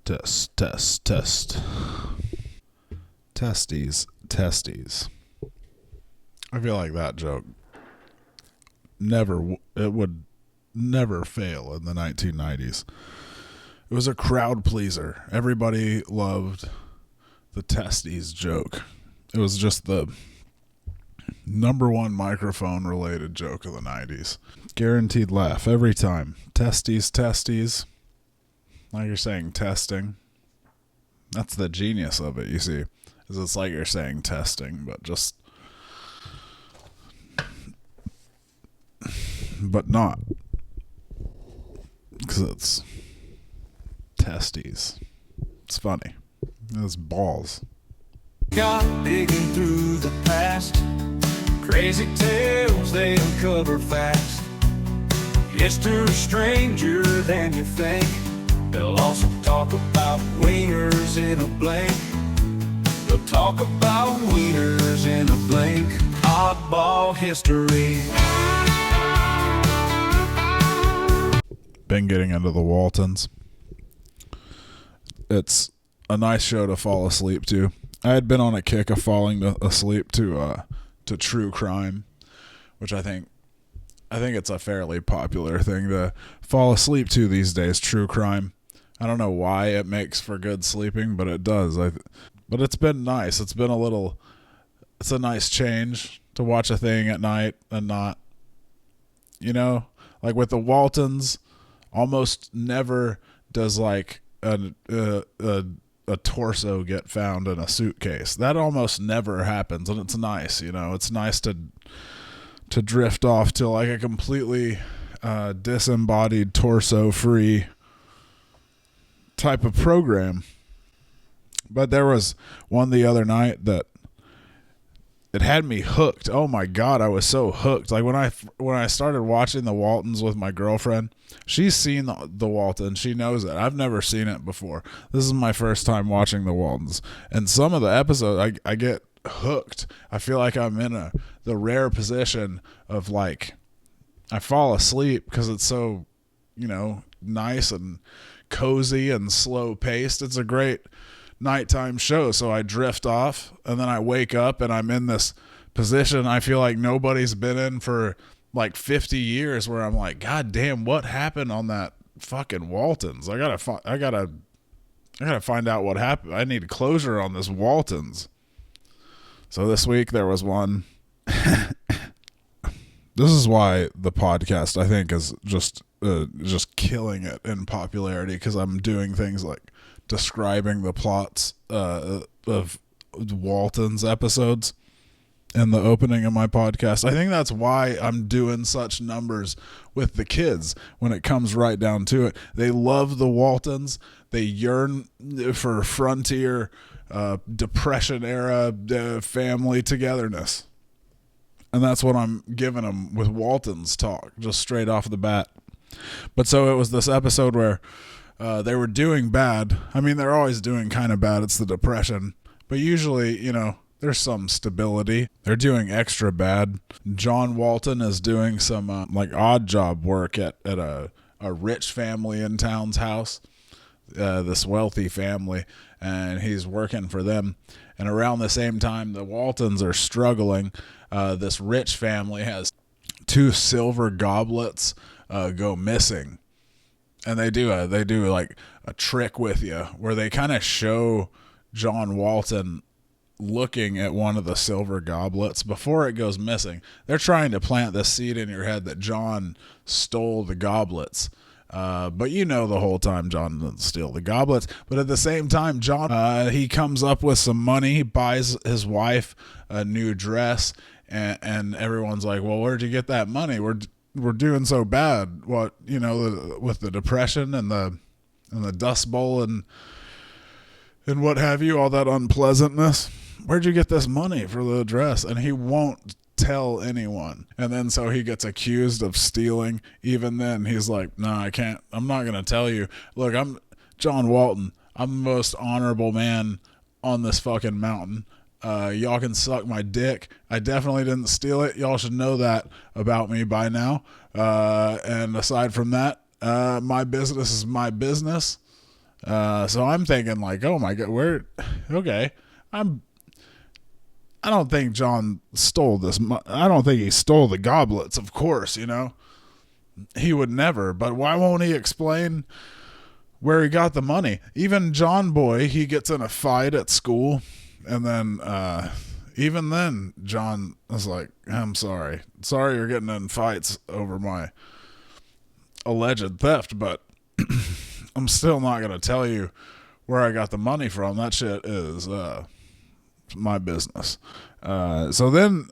Test. Testes. I feel like that joke would never fail in the 1990s. It was a crowd pleaser. Everybody loved the testes joke. It was just the number one microphone related joke of the 90s. Guaranteed laugh every time. Testes. Like you're saying testing. That's the genius of it, you see. Is it's like you're saying testing, but not. Because it's testes. It's funny. It's balls. Got digging through the past. Crazy tales they uncover fast. History's stranger than you think. They'll also talk about wieners in a blink. They'll talk about wieners in a blink. Oddball history. Been getting into the Waltons. It's a nice show to fall asleep to. I had been on a kick of falling asleep to true crime, which I think it's a fairly popular thing to fall asleep to these days. True crime. I don't know why it makes for good sleeping, but it does. But it's been nice. It's a nice change to watch a thing at night and not, like with the Waltons, almost never does like a torso get found in a suitcase. That almost never happens, and it's nice. It's nice to drift off to like a completely disembodied, torso-free type of program. But there was one the other night that it had me hooked. Oh my God, I was so hooked. Like when I started watching the Waltons with my girlfriend, she's seen the Waltons. She knows it. I've never seen it before. This is my first time watching the Waltons. And some of the episodes, I get hooked. I feel like I'm in the rare position of like, I fall asleep because it's so, nice and cozy and slow paced. It's a great nighttime show. So I drift off and then I wake up and I'm in this position I feel like nobody's been in for like 50 years, where I'm like, God damn, what happened on that fucking Waltons? I gotta find out what happened. I need closure on this Waltons. So this week there was one. This is why the podcast, I think, is just killing it in popularity, because I'm doing things like describing the plots of Waltons episodes in the opening of my podcast. I think that's why I'm doing such numbers with the kids when it comes right down to it. They love the Waltons. They yearn for frontier, Depression era family togetherness. And that's what I'm giving them with Waltons talk, just straight off the bat. But so it was this episode where they were doing bad. I mean, they're always doing kind of bad. It's the Depression. But usually, there's some stability. They're doing extra bad. John Walton is doing some like odd job work at a rich family in town's house, this wealthy family, and he's working for them. And around the same time, the Waltons are struggling. This rich family has 2 silver goblets go missing. And they do like a trick with you where they kind of show John Walton looking at one of the silver goblets before it goes missing. They're trying to plant the seed in your head that John stole the goblets. But the whole time John didn't steal the goblets. But at the same time, John, he comes up with some money. He buys his wife a new dress. And everyone's like, well, where'd you get that money? We're doing so bad. What, with the Depression and the Dust Bowl and what have you, all that unpleasantness. Where'd you get this money for the dress? And he won't tell anyone. And then so he gets accused of stealing. Even then, he's like, no, I can't. I'm not going to tell you. Look, I'm John Walton. I'm the most honorable man on this fucking mountain. Y'all can suck my dick. I definitely didn't steal it. Y'all should know that about me by now. And aside from that, my business is my business. So I'm thinking like, oh my God, okay. I don't think John stole this. I don't think he stole the goblets, of course, He would never, but why won't he explain where he got the money? Even John Boy, he gets in a fight at school, and then even then, John was like, I'm sorry. Sorry you're getting in fights over my alleged theft, but I'm still not going to tell you where I got the money from. That shit is my business. So then,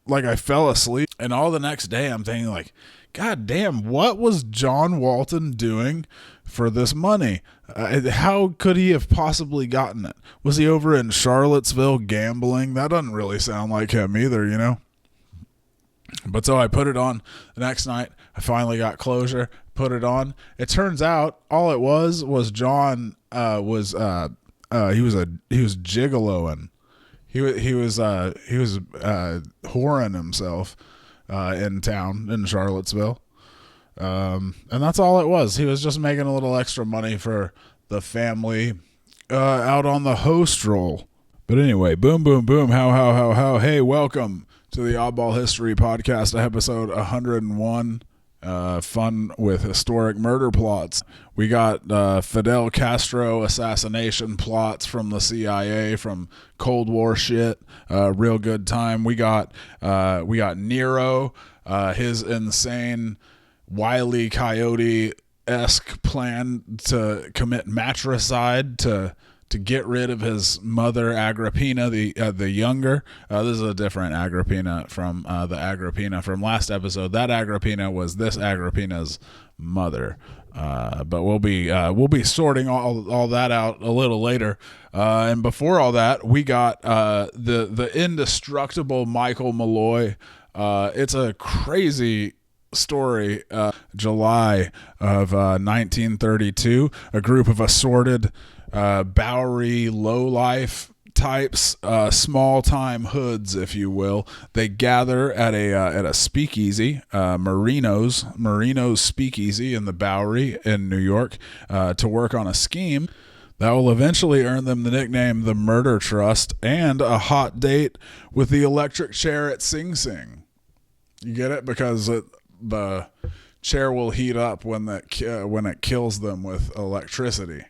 like, I fell asleep, and all the next day I'm thinking like, God damn, what was John Walton doing for this money? How could he have possibly gotten it? Was he over in Charlottesville gambling? That doesn't really sound like him either, But so I put it on the next night. I finally got closure, put it on. It turns out all it was John was gigoloing. He was whoring himself in town in Charlottesville. And that's all it was. He was just making a little extra money for the family out on the host roll. But anyway, boom, boom, boom. How. Hey, welcome to the Oddball History Podcast, episode 101. Fun with historic murder plots. We got Fidel Castro assassination plots from the CIA, from Cold War shit. Real good time. We got Nero, his insane Wile E. Coyote-esque plan to commit matricide to get rid of his mother Agrippina the younger. This is a different Agrippina from the Agrippina from last episode. That Agrippina was this Agrippina's mother. But we'll be sorting all that out a little later. And before all that, we got the indestructible Michael Malloy. It's a crazy story. July of 1932, a group of assorted Bowery lowlife types, small-time hoods, if you will. They gather at a speakeasy, Marino's Speakeasy in the Bowery in New York, to work on a scheme that will eventually earn them the nickname the Murder Trust and a hot date with the electric chair at Sing Sing. You get it? Because the chair will heat up when it kills them with electricity.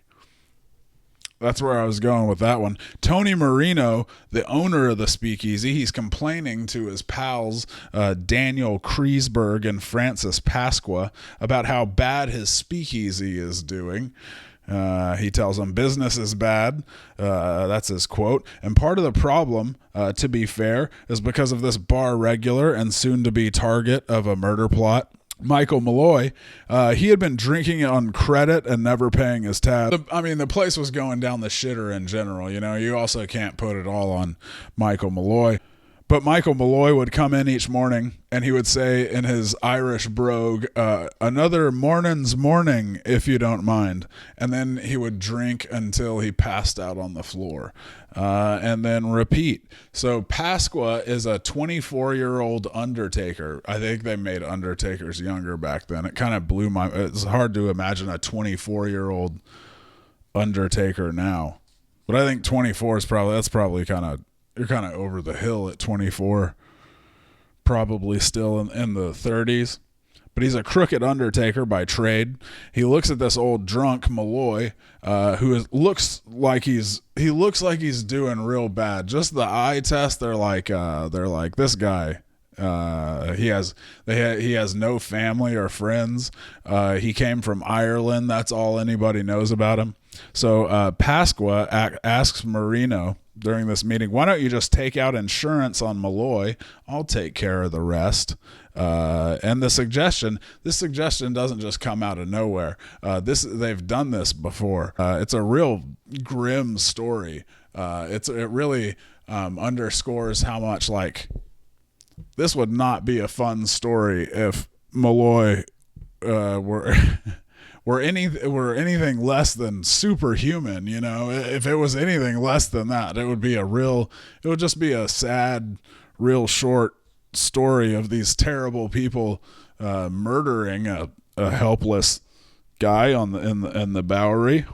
That's where I was going with that one. Tony Marino, the owner of the speakeasy, he's complaining to his pals, Daniel Kreisberg and Francis Pasqua, about how bad his speakeasy is doing. He tells them business is bad. That's his quote. And part of the problem, to be fair, is because of this bar regular and soon-to-be target of a murder plot, Michael Malloy. He had been drinking on credit and never paying his tab. The place was going down the shitter in general. You also can't put it all on Michael Malloy. But Michael Malloy would come in each morning and he would say in his Irish brogue, another morning's morning, if you don't mind. And then he would drink until he passed out on the floor, and then repeat. So Pasqua is a 24-year-old undertaker. I think they made undertakers younger back then. It kind of blew my... It's hard to imagine a 24-year-old undertaker now. But I think 24 is probably kind of... You're kind of over the hill at 24, probably still in the 30s. But he's a crooked undertaker by trade. He looks at this old drunk Malloy, looks like he's doing real bad. Just the eye test, they're like this guy. He has no family or friends. He came from Ireland. That's all anybody knows about him. So Pasqua asks Marino during this meeting, why don't you just take out insurance on Malloy? I'll take care of the rest. And this suggestion doesn't just come out of nowhere. They've done this before. It's a real grim story. It really underscores how much this would not be a fun story if Malloy were anything less than superhuman. If it was anything less than that, it would just be a sad, real short story of these terrible people murdering a helpless guy in the Bowery.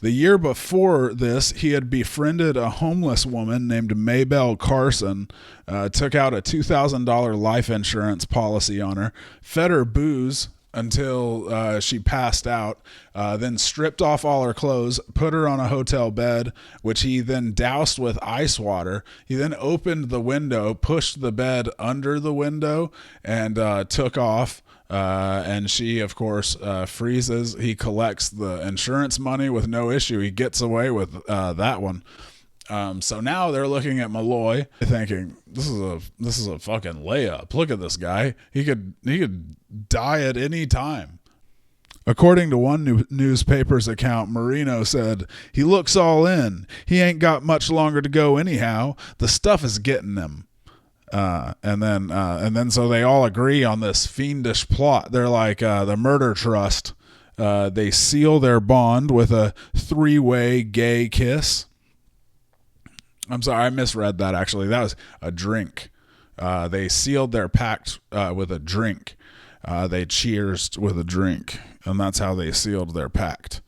The year before this, he had befriended a homeless woman named Maybelle Carson, took out a $2,000 life insurance policy on her, fed her booze until she passed out, then stripped off all her clothes, put her on a hotel bed, which he then doused with ice water. He then opened the window, pushed the bed under the window, and took off. And she, of course, freezes. He collects the insurance money with no issue. He gets away with that one. So now they're looking at Malloy, thinking, this is a fucking layup. Look at this guy. He could die at any time. According to one newspaper's account, Marino said, "He looks all in. He ain't got much longer to go anyhow. The stuff is getting him." And then so they all agree on this fiendish plot. They're like the murder trust. They seal their bond with a 3-way gay kiss. I'm sorry, I misread that actually. That was a drink. They sealed their pact with a drink. They cheersed with a drink, and that's how they sealed their pact.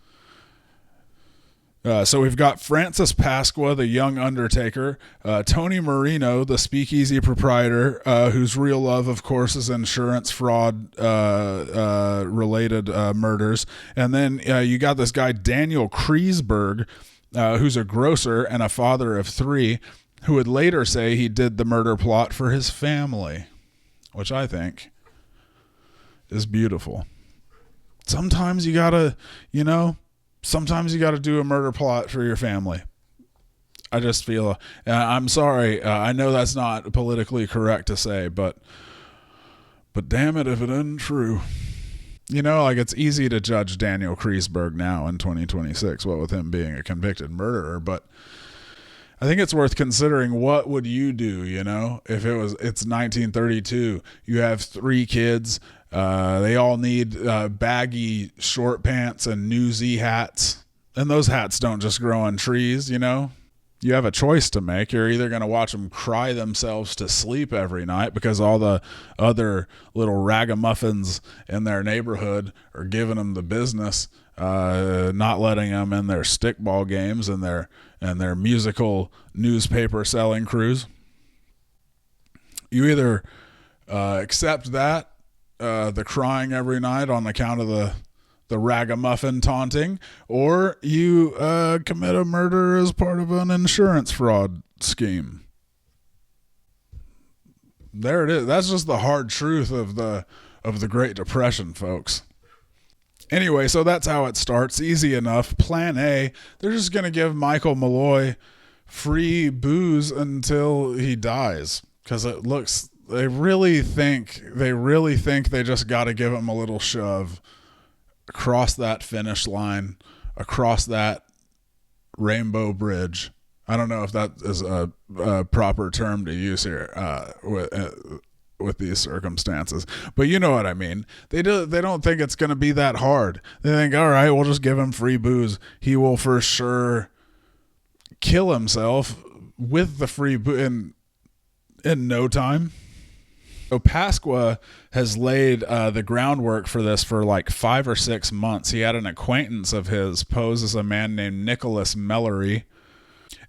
So we've got Francis Pasqua, the young undertaker, Tony Marino, the speakeasy proprietor, whose real love, of course, is insurance fraud related murders. And then you got this guy, Daniel Kreisberg, who's a grocer and a father of 3, who would later say he did the murder plot for his family, which I think is beautiful. Sometimes you gotta, sometimes you got to do a murder plot for your family. I just feel, I'm sorry. I know that's not politically correct to say, but damn it if it isn't true. Like it's easy to judge Daniel Kreisberg now in 2026, what with him being a convicted murderer, but I think it's worth considering, what would you do, if it's 1932, you have 3 kids, they all need baggy short pants and newsy hats, and those hats don't just grow on trees, You have a choice to make. You're either going to watch them cry themselves to sleep every night because all the other little ragamuffins in their neighborhood are giving them the business, not letting them in their stickball games and their musical newspaper selling crews. You either accept that, the crying every night on account of the ragamuffin taunting, or you commit a murder as part of an insurance fraud scheme. There it is. That's just the hard truth of the Great Depression, folks. Anyway, so that's how it starts. Easy enough. Plan A, they're just going to give Michael Malloy free booze until he dies, because they really think they just got to give him a little shove across that finish line, across that rainbow bridge. I don't know if that is a proper term to use here with these circumstances, but you know what I mean. They don't think it's going to be that hard. They think, all right, we'll just give him free booze. He will for sure kill himself with the free booze in no time. So Pasqua has laid the groundwork for this for like 5 or 6 months. He had an acquaintance of his pose as a man named Nicholas Malloy.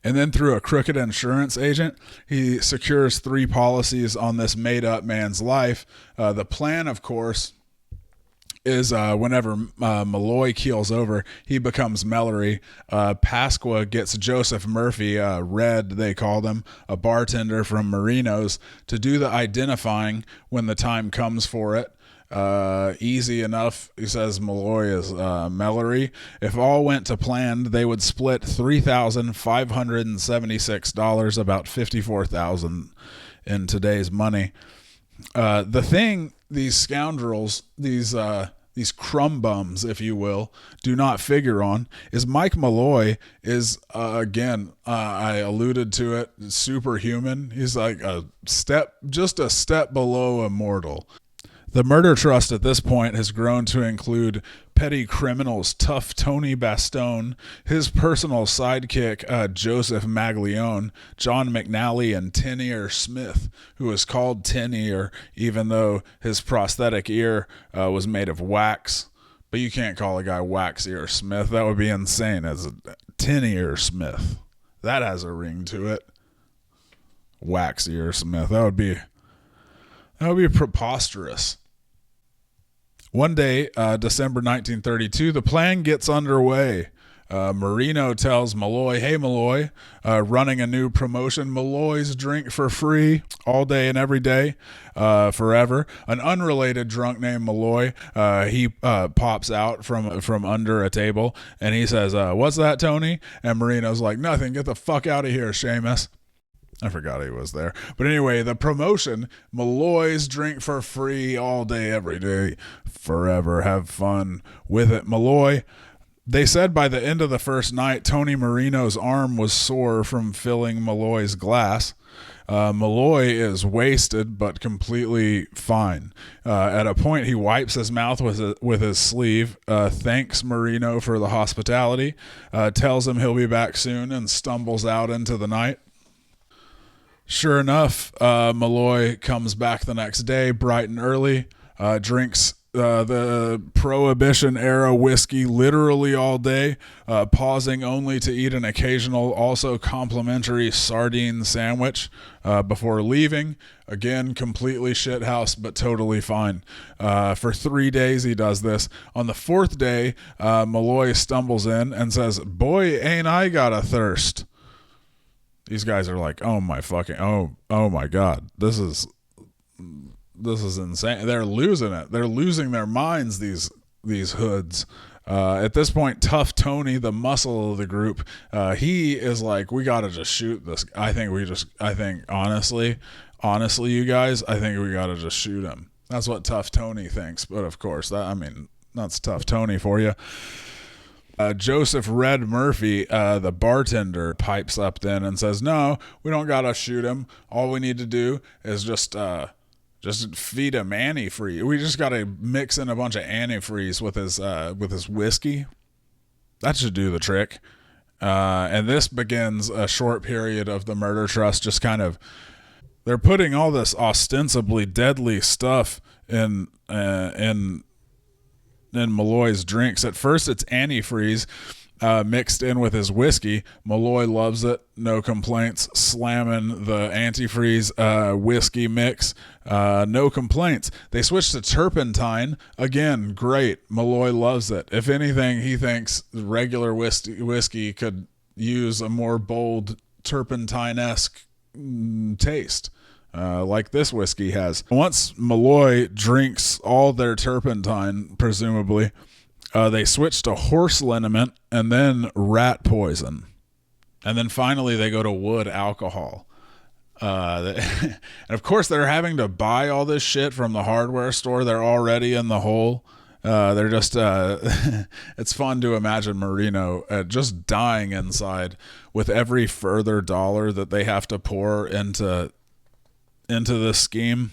And then through a crooked insurance agent, he secures 3 policies on this made-up man's life. The plan, of course, is whenever Malloy keels over, he becomes Malloy. Pasqua gets Joseph Murphy, Red they called him, a bartender from Marino's, to do the identifying when the time comes for it. Easy enough, he says. Malloy is Malloy. If all went to plan, they would split $3,576, about $54,000 in today's money. The thing these scoundrels, these crumb bums, if you will, do not figure on is Mike Malloy is, again, I alluded to it, superhuman. He's like just a step below immortal. The murder trust at this point has grown to include petty criminals Tough Tony Bastone, his personal sidekick Joseph Maglione, John McNally, and Tin Ear Smith, who is called Tin Ear even though his prosthetic ear was made of wax But you can't call a guy Wax Ear Smith. That would be insane. As a Tin Ear Smith. That has a ring to it. Wax Ear Smith. That would be preposterous. One day, December 1932, the plan gets underway. Marino tells Malloy, hey Malloy, running a new promotion, Malloy's drink for free all day and every day, forever. An unrelated drunk named Malloy, he pops out from under a table and he says, what's that, Tony? And Marino's like, nothing, get the fuck out of here, Seamus. I forgot he was there. But anyway, the promotion, Malloy's drink for free all day, every day, forever. Have fun with it, Malloy. They said by the end of the first night, Tony Marino's arm was sore from filling Malloy's glass. Malloy is wasted but completely fine. At a point, he wipes his mouth with his sleeve, thanks Marino for the hospitality, tells him he'll be back soon, and stumbles out into the night. Sure enough, Malloy comes back the next day, bright and early, drinks the Prohibition-era whiskey literally all day, pausing only to eat an occasional, also complimentary sardine sandwich before leaving. Again, completely shithouse, but totally fine. For 3 days he does this. On the fourth day, Malloy stumbles in and says, boy, ain't I got a thirst. These guys are like, oh my God, this is insane. They're losing it. They're losing their minds, these hoods. At this point, Tough Tony, the muscle of the group, he is like, we got to just shoot this. I think honestly, you guys, I think we got to just shoot him. That's what Tough Tony thinks. But of course, that's Tough Tony for you. Joseph Red Murphy, the bartender, pipes up then and says, no, we don't got to shoot him. All we need to do is just feed him antifreeze. We just got to mix in a bunch of antifreeze with his whiskey. That should do the trick. And this begins a short period of the murder trust. Just kind of, they're putting all this ostensibly deadly stuff in Malloy's drinks. At first, it's antifreeze mixed in with his whiskey. Malloy loves it, no complaints. Slamming the antifreeze whiskey mix, no complaints. They switch to turpentine, again, great. Malloy loves it. If anything, he thinks regular whiskey could use a more bold turpentine-esque taste. Like this whiskey has. Once Malloy drinks all their turpentine, presumably, they switch to horse liniment and then rat poison. And then finally they go to wood alcohol. And of course they're having to buy all this shit from the hardware store. They're already in the hole. They're just, it's fun to imagine Marino just dying inside with every further dollar that they have to pour into this scheme.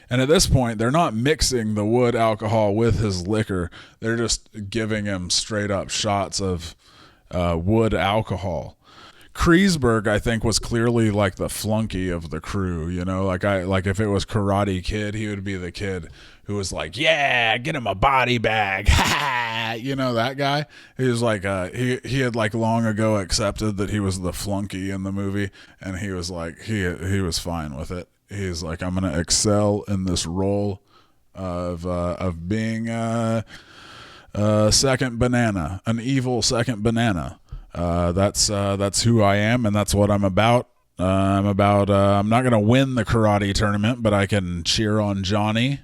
And at this point, they're not mixing the wood alcohol with his liquor. They're just giving him straight up shots of wood alcohol. Kreisberg, I think, was clearly like the flunky of the crew, you know, like if it was Karate Kid, he would be the kid who was like, yeah, get him a body bag. You know, that guy. He was like, he had like long ago accepted that he was the flunky in the movie, and he was like, he was fine with it. He's like, I'm going to excel in this role of being a second banana, an evil second banana. That's who I am, and that's what I'm about. I'm not going to win the karate tournament, but I can cheer on Johnny,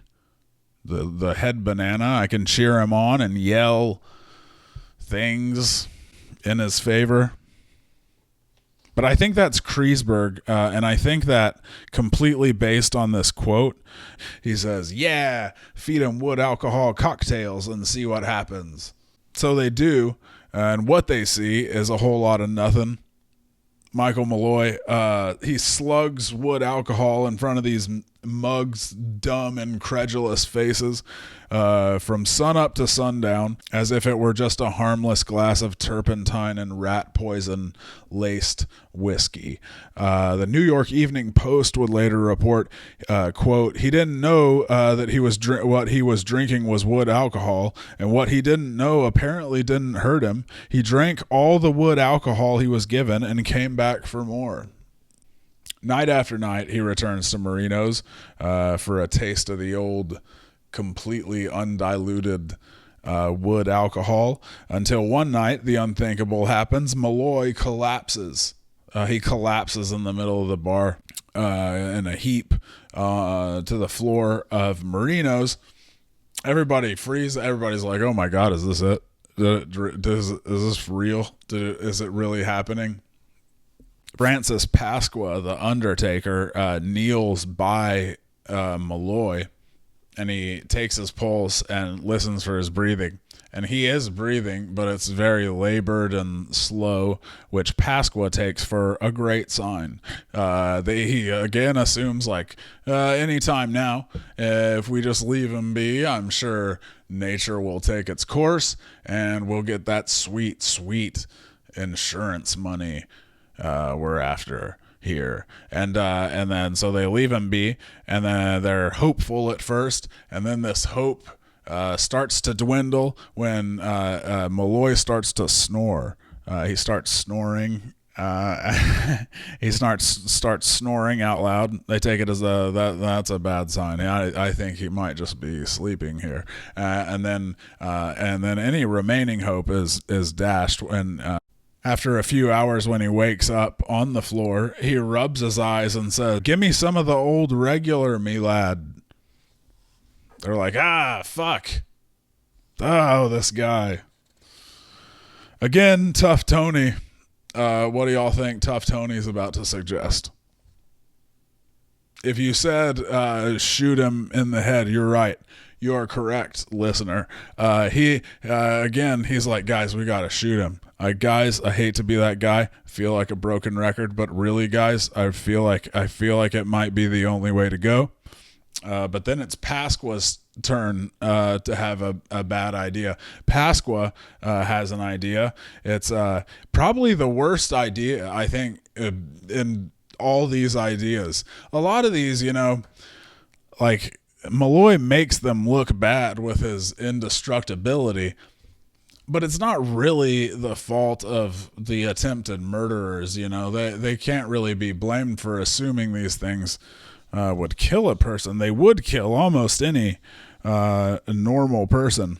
the head banana. I can cheer him on and yell things in his favor. But I think that's Kreisberg, and I think that completely based on this quote. He says, yeah, feed him wood alcohol cocktails and see what happens. So they do, and what they see is a whole lot of nothing. Michael Malloy, he slugs wood alcohol in front of these mugs dumb, incredulous faces from sunup to sundown, as if it were just a harmless glass of turpentine and rat poison laced whiskey. The New York Evening Post would later report, quote, "He didn't know that what he was drinking was wood alcohol, and what he didn't know apparently didn't hurt him. He drank all the wood alcohol he was given and came back for more." Night after night, he returns to Marino's for a taste of the old, completely undiluted wood alcohol, until one night the unthinkable happens. Malloy collapses. He collapses in the middle of the bar in a heap to the floor of Marino's. Everybody freezes. Everybody's like, "Oh my God, is this it? Is this real? Is it really happening?" Francis Pasqua, the undertaker, kneels by Malloy, and he takes his pulse and listens for his breathing. And he is breathing, but it's very labored and slow, which Pasqua takes for a great sign. He again assumes, like, any time now, if we just leave him be, I'm sure nature will take its course, and we'll get that sweet, sweet insurance money we're after here. And then so they leave him be, and then they're hopeful at first, and then this hope starts to dwindle when Malloy starts to snore. He starts snoring. He starts snoring out loud. They take it as that's a bad sign. I think he might just be sleeping here. And then any remaining hope is dashed when after a few hours, when he wakes up on the floor, he rubs his eyes and says, "Give me some of the old regular, me lad." They're like, fuck. Oh, this guy. Again, Tough Tony. What do y'all think Tough Tony's about to suggest? If you said shoot him in the head, you're right. You are correct, listener. He's like, "Guys, we got to shoot him. Guys, I hate to be that guy. Feel like a broken record, but really, guys, I feel like it might be the only way to go." But then it's Pasqua's turn to have a bad idea. Pasqua has an idea. It's probably the worst idea, I think, in all these ideas. A lot of these, like Malloy makes them look bad with his indestructibility, but it's not really the fault of the attempted murderers. They can't really be blamed for assuming these things would kill a person. They would kill almost any normal person.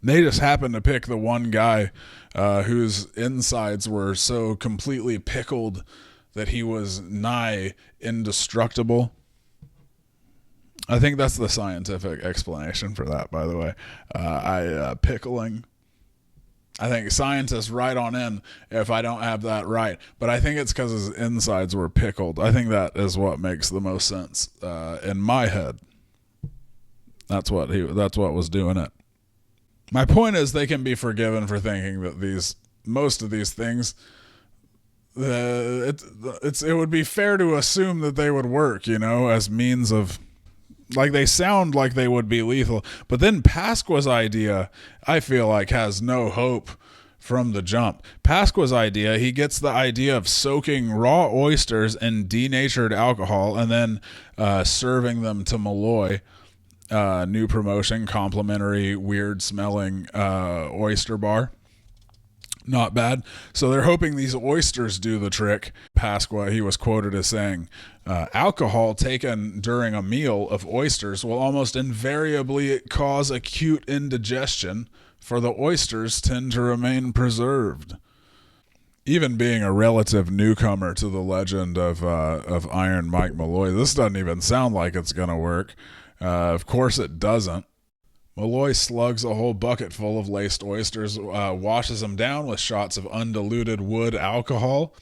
They just happened to pick the one guy whose insides were so completely pickled that he was nigh indestructible. I think that's the scientific explanation for that, by the way. Pickling. I think scientists right on in if I don't have that right. But I think it's because his insides were pickled. I think that is what makes the most sense in my head. That's what was doing it. My point is they can be forgiven for thinking that most of these things, it would be fair to assume that they would work, as means of, like, they sound like they would be lethal. But then Pasqua's idea, I feel like, has no hope from the jump. Pasqua's idea, he gets the idea of soaking raw oysters in denatured alcohol and then serving them to Malloy. New promotion, complimentary, weird-smelling oyster bar. Not bad. So they're hoping these oysters do the trick. Pasqua, he was quoted as saying, "Alcohol taken during a meal of oysters will almost invariably cause acute indigestion, for the oysters tend to remain preserved." Even being a relative newcomer to the legend of Iron Mike Malloy, this doesn't even sound like it's going to work. Of course it doesn't. Malloy slugs a whole bucket full of laced oysters, washes them down with shots of undiluted wood alcohol,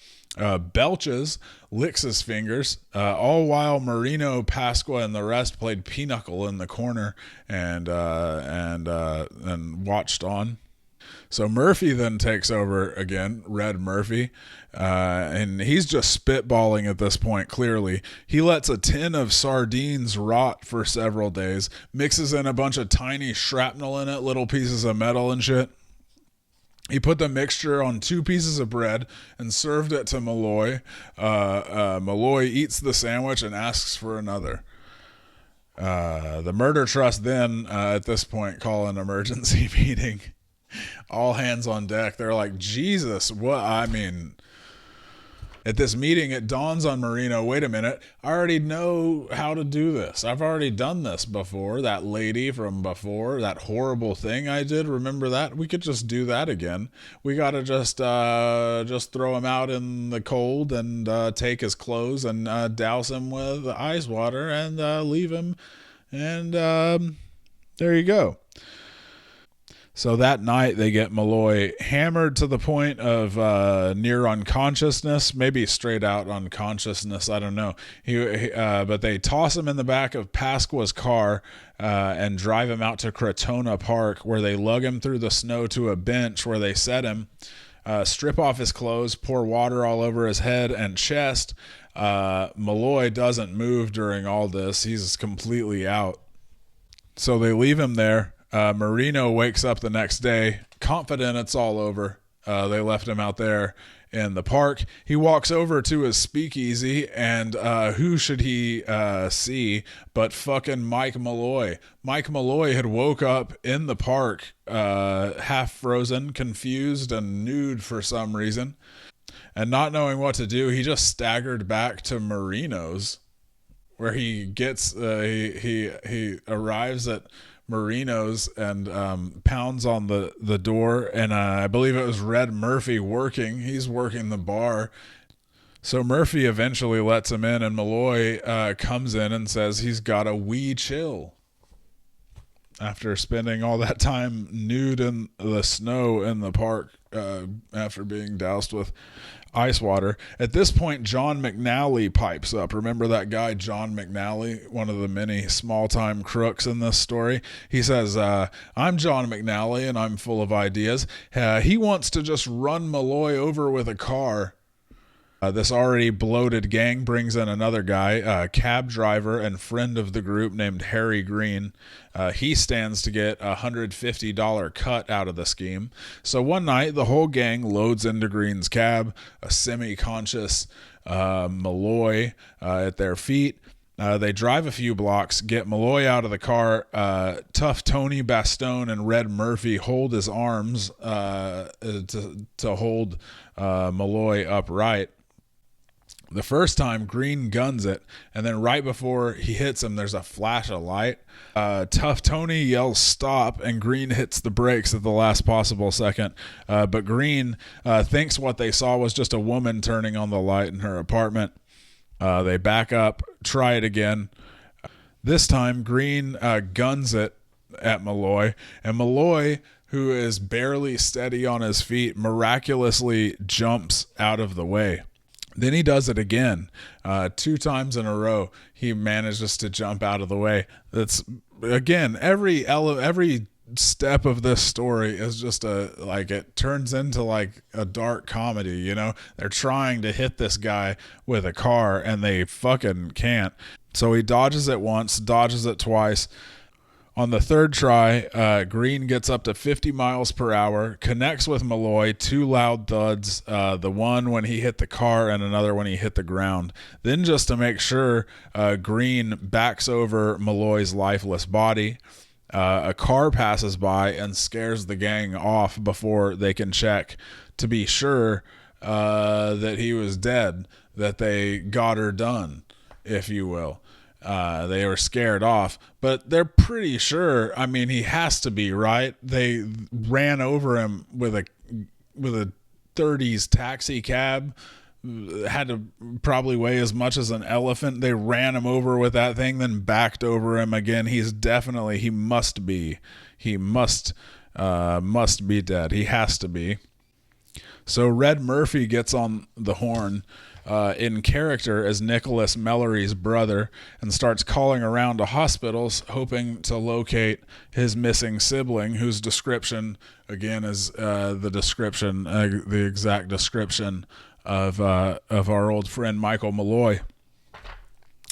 belches, licks his fingers, all while Marino, Pasqua, and the rest played pinochle in the corner and watched on. So Murphy then takes over again, Red Murphy, and he's just spitballing at this point, clearly. He lets a tin of sardines rot for several days, mixes in a bunch of tiny shrapnel in it, little pieces of metal and shit. He put the mixture on 2 pieces of bread and served it to Malloy. Malloy eats the sandwich and asks for another. The murder trust then, at this point, call an emergency meeting. All hands on deck. They're like, Jesus, what? I mean, at this meeting, it dawns on Marino, wait a minute, I already know how to do this. I've already done this before. That lady from before, that horrible thing I did, remember that? We could just do that again. We got to just throw him out in the cold and take his clothes and douse him with ice water and leave him. And there you go. So that night they get Malloy hammered to the point of near unconsciousness, maybe straight out unconsciousness. I don't know. But they toss him in the back of Pasqua's car and drive him out to Crotona Park, where they lug him through the snow to a bench where they set him, strip off his clothes, pour water all over his head and chest. Malloy doesn't move during all this. He's completely out. So they leave him there. Marino wakes up the next day, confident it's all over. They left him out there in the park. He walks over to his speakeasy, and who should he see but fucking Mike Malloy. Mike Malloy had woke up in the park, half frozen, confused, and nude for some reason. And not knowing what to do, he just staggered back to Marino's, where he gets, he arrives at Marino's and pounds on the door, and I believe it was Red Murphy working. He's working the bar. So Murphy eventually lets him in, and Malloy comes in and says he's got a wee chill after spending all that time nude in the snow in the park after being doused with ice water. At this point, John McNally pipes up. Remember that guy, John McNally, one of the many small-time crooks in this story? He says, I'm John McNally, and I'm full of ideas. He wants to just run Malloy over with a car. This already bloated gang brings in another guy, a cab driver and friend of the group named Harry Green. He stands to get a $150 cut out of the scheme. So one night, the whole gang loads into Green's cab, a semi-conscious Malloy at their feet. They drive a few blocks, get Malloy out of the car. Tough Tony Bastone and Red Murphy hold his arms to hold Malloy upright. The first time, Green guns it, and then right before he hits him, there's a flash of light. Tough Tony yells stop, and Green hits the brakes at the last possible second. But Green thinks what they saw was just a woman turning on the light in her apartment. They back up, try it again. This time, Green guns it at Malloy, and Malloy, who is barely steady on his feet, miraculously jumps out of the way. Then he does it again, 2 times in a row. He manages to jump out of the way. That's, again, every step of this story is just it turns into like a dark comedy, you know? They're trying to hit this guy with a car and they fucking can't. So he dodges it once, dodges it twice. On the third try, Green gets up to 50 miles per hour, connects with Malloy, 2 loud thuds, the one when he hit the car and another when he hit the ground. Then just to make sure, Green backs over Malloy's lifeless body. A car passes by and scares the gang off before they can check to be sure that he was dead, that they got her done, if you will. They were scared off, but they're pretty sure. I mean, he has to be, right? They ran over him with a 30s taxi cab, had to probably weigh as much as an elephant. They ran him over with that thing, then backed over him again. He must be dead. He has to be. So Red Murphy gets on the horn in character as Nicholas Mallory's brother and starts calling around to hospitals hoping to locate his missing sibling, whose description, again, is the exact description of our old friend Michael Malloy.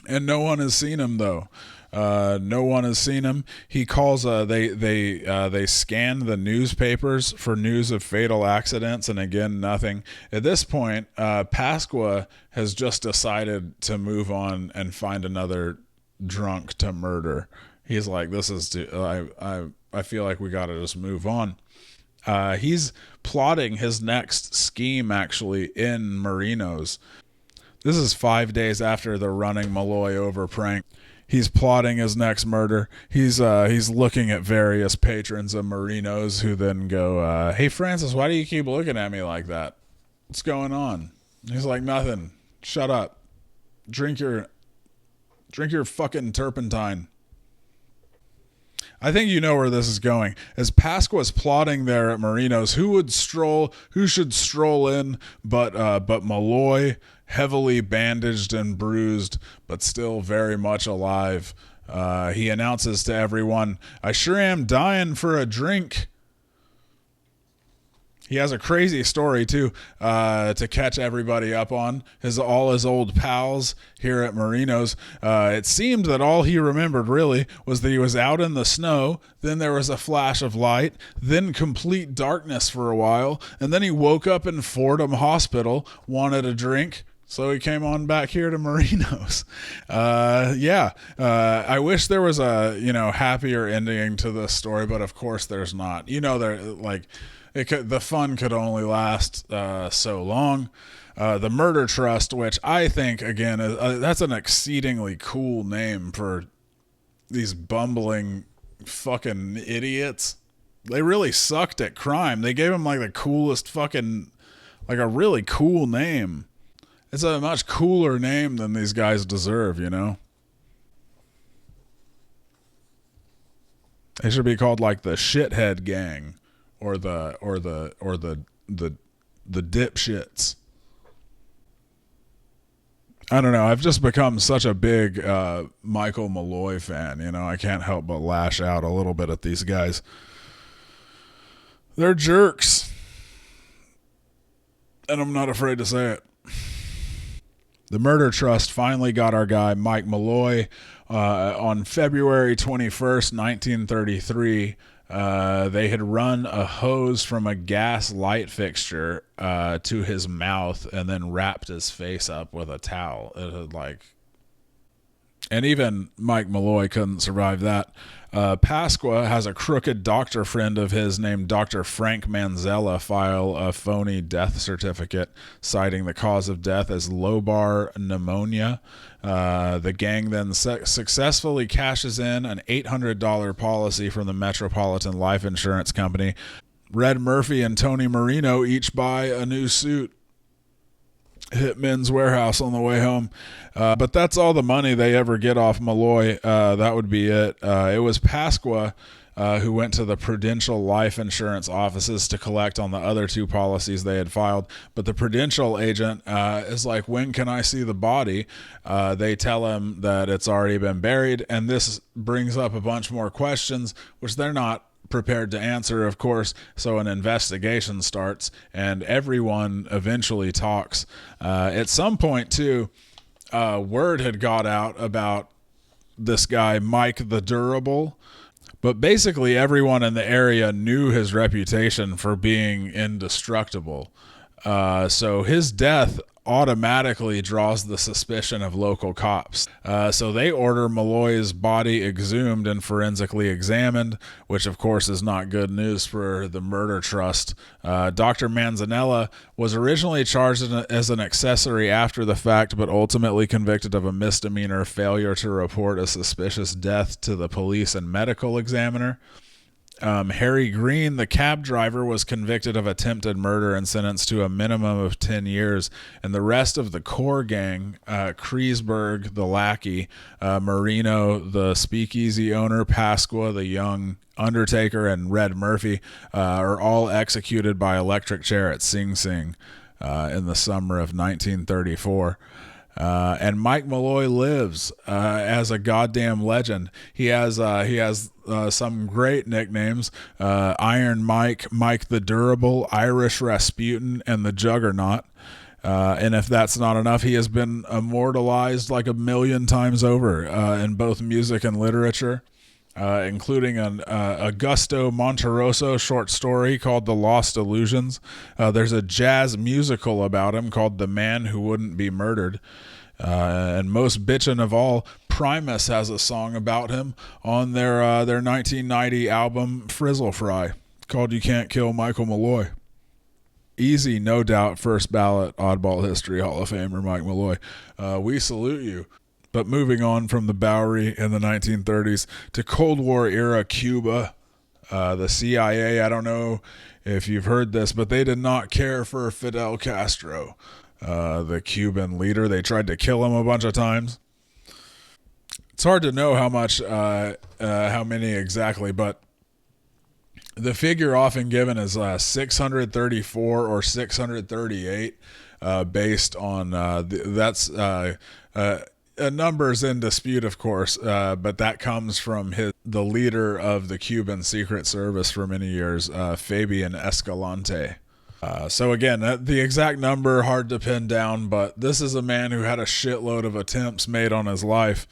And no one has seen him, though. No one has seen him. He calls. They scan the newspapers for news of fatal accidents, and again, nothing. At this point, Pasqua has just decided to move on and find another drunk to murder. He's like, "This is I feel like we got to just move on." He's plotting his next scheme actually in Marino's. This is 5 days after the running Malloy over prank. He's plotting his next murder. He's looking at various patrons of Marino's who then go, "Hey Francis, why do you keep looking at me like that? What's going on?" He's like, "Nothing. Shut up. Drink your fucking turpentine." I think you know where this is going. As Pasqua's plotting there at Marino's, who should stroll in but Malloy, heavily bandaged and bruised, but still very much alive. He announces to everyone, "I sure am dying for a drink." He has a crazy story, too, to catch everybody up on. All his old pals here at Marino's. It seemed that all he remembered, really, was that he was out in the snow, then there was a flash of light, then complete darkness for a while, and then he woke up in Fordham Hospital, wanted a drink, so he came on back here to Marino's. I wish there was a, happier ending to this story, but of course there's not. The fun could only last so long. The Murder Trust, which I think, again, that's an exceedingly cool name for these bumbling fucking idiots. They really sucked at crime. They gave him the coolest fucking, a really cool name. It's a much cooler name than these guys deserve, They should be called the Shithead Gang. Or the dipshits. I don't know. I've just become such a big Michael Malloy fan. I can't help but lash out a little bit at these guys. They're jerks, and I'm not afraid to say it. The Murder Trust finally got our guy Mike Malloy on February 21st, 1933. They had run a hose from a gas light fixture to his mouth and then wrapped his face up with a towel. It had and even Mike Malloy couldn't survive that. Pasqua has a crooked doctor friend of his named Dr. Frank Manzella file a phony death certificate citing the cause of death as lobar pneumonia. The gang then successfully cashes in an $800 policy from the Metropolitan Life Insurance Company. Red Murphy and Tony Marino each buy a new suit. Hit Men's Warehouse on the way home. But that's all the money they ever get off Malloy. That would be it. It was Pasqua who went to the Prudential Life Insurance offices to collect on the other two policies they had filed. But the Prudential agent is like, "When can I see the body?" They tell him that it's already been buried. And this brings up a bunch more questions, which they're not prepared to answer, of course. So an investigation starts and everyone eventually talks. At some point too, word had got out about this guy Mike the Durable, but basically everyone in the area knew his reputation for being indestructible. So his death automatically draws the suspicion of local cops. So they order Malloy's body exhumed and forensically examined, which of course is not good news for the Murder Trust. Dr. Manzanella was originally charged as an accessory after the fact, but ultimately convicted of a misdemeanor failure to report a suspicious death to the police and medical examiner. Harry Green, the cab driver, was convicted of attempted murder and sentenced to a minimum of 10 years. And the rest of the core gang, Kreisberg, the lackey, Marino, the speakeasy owner, Pasqua, the young undertaker, and Red Murphy, are all executed by electric chair at Sing Sing. in the summer of 1934. And Mike Malloy lives as a goddamn legend. He has some great nicknames: Iron Mike, Mike the Durable, Irish Rasputin, and the Juggernaut. And if that's not enough, he has been immortalized like 1,000,000 times over in both music and literature, including an Augusto Monterroso short story called The Lost Illusions. There's a jazz musical about him called The Man Who Wouldn't Be Murdered. And most bitchin' of all, Primus has a song about him on their 1990 album Frizzle Fry called You Can't Kill Michael Malloy. Easy, no doubt, first ballot Oddball History Hall of Famer Mike Malloy. We salute you. But moving on from the Bowery in the 1930s to Cold War era Cuba, the CIA, I don't know if you've heard this, but they did not care for Fidel Castro, the Cuban leader. They tried to kill him a bunch of times. It's hard to know how many exactly, but the figure often given is 634 or 638, based on that's a number's in dispute, of course, but that comes from the leader of the Cuban Secret Service for many years, Fabian Escalante. So again, the exact number hard to pin down, but this is a man who had a shitload of attempts made on his life.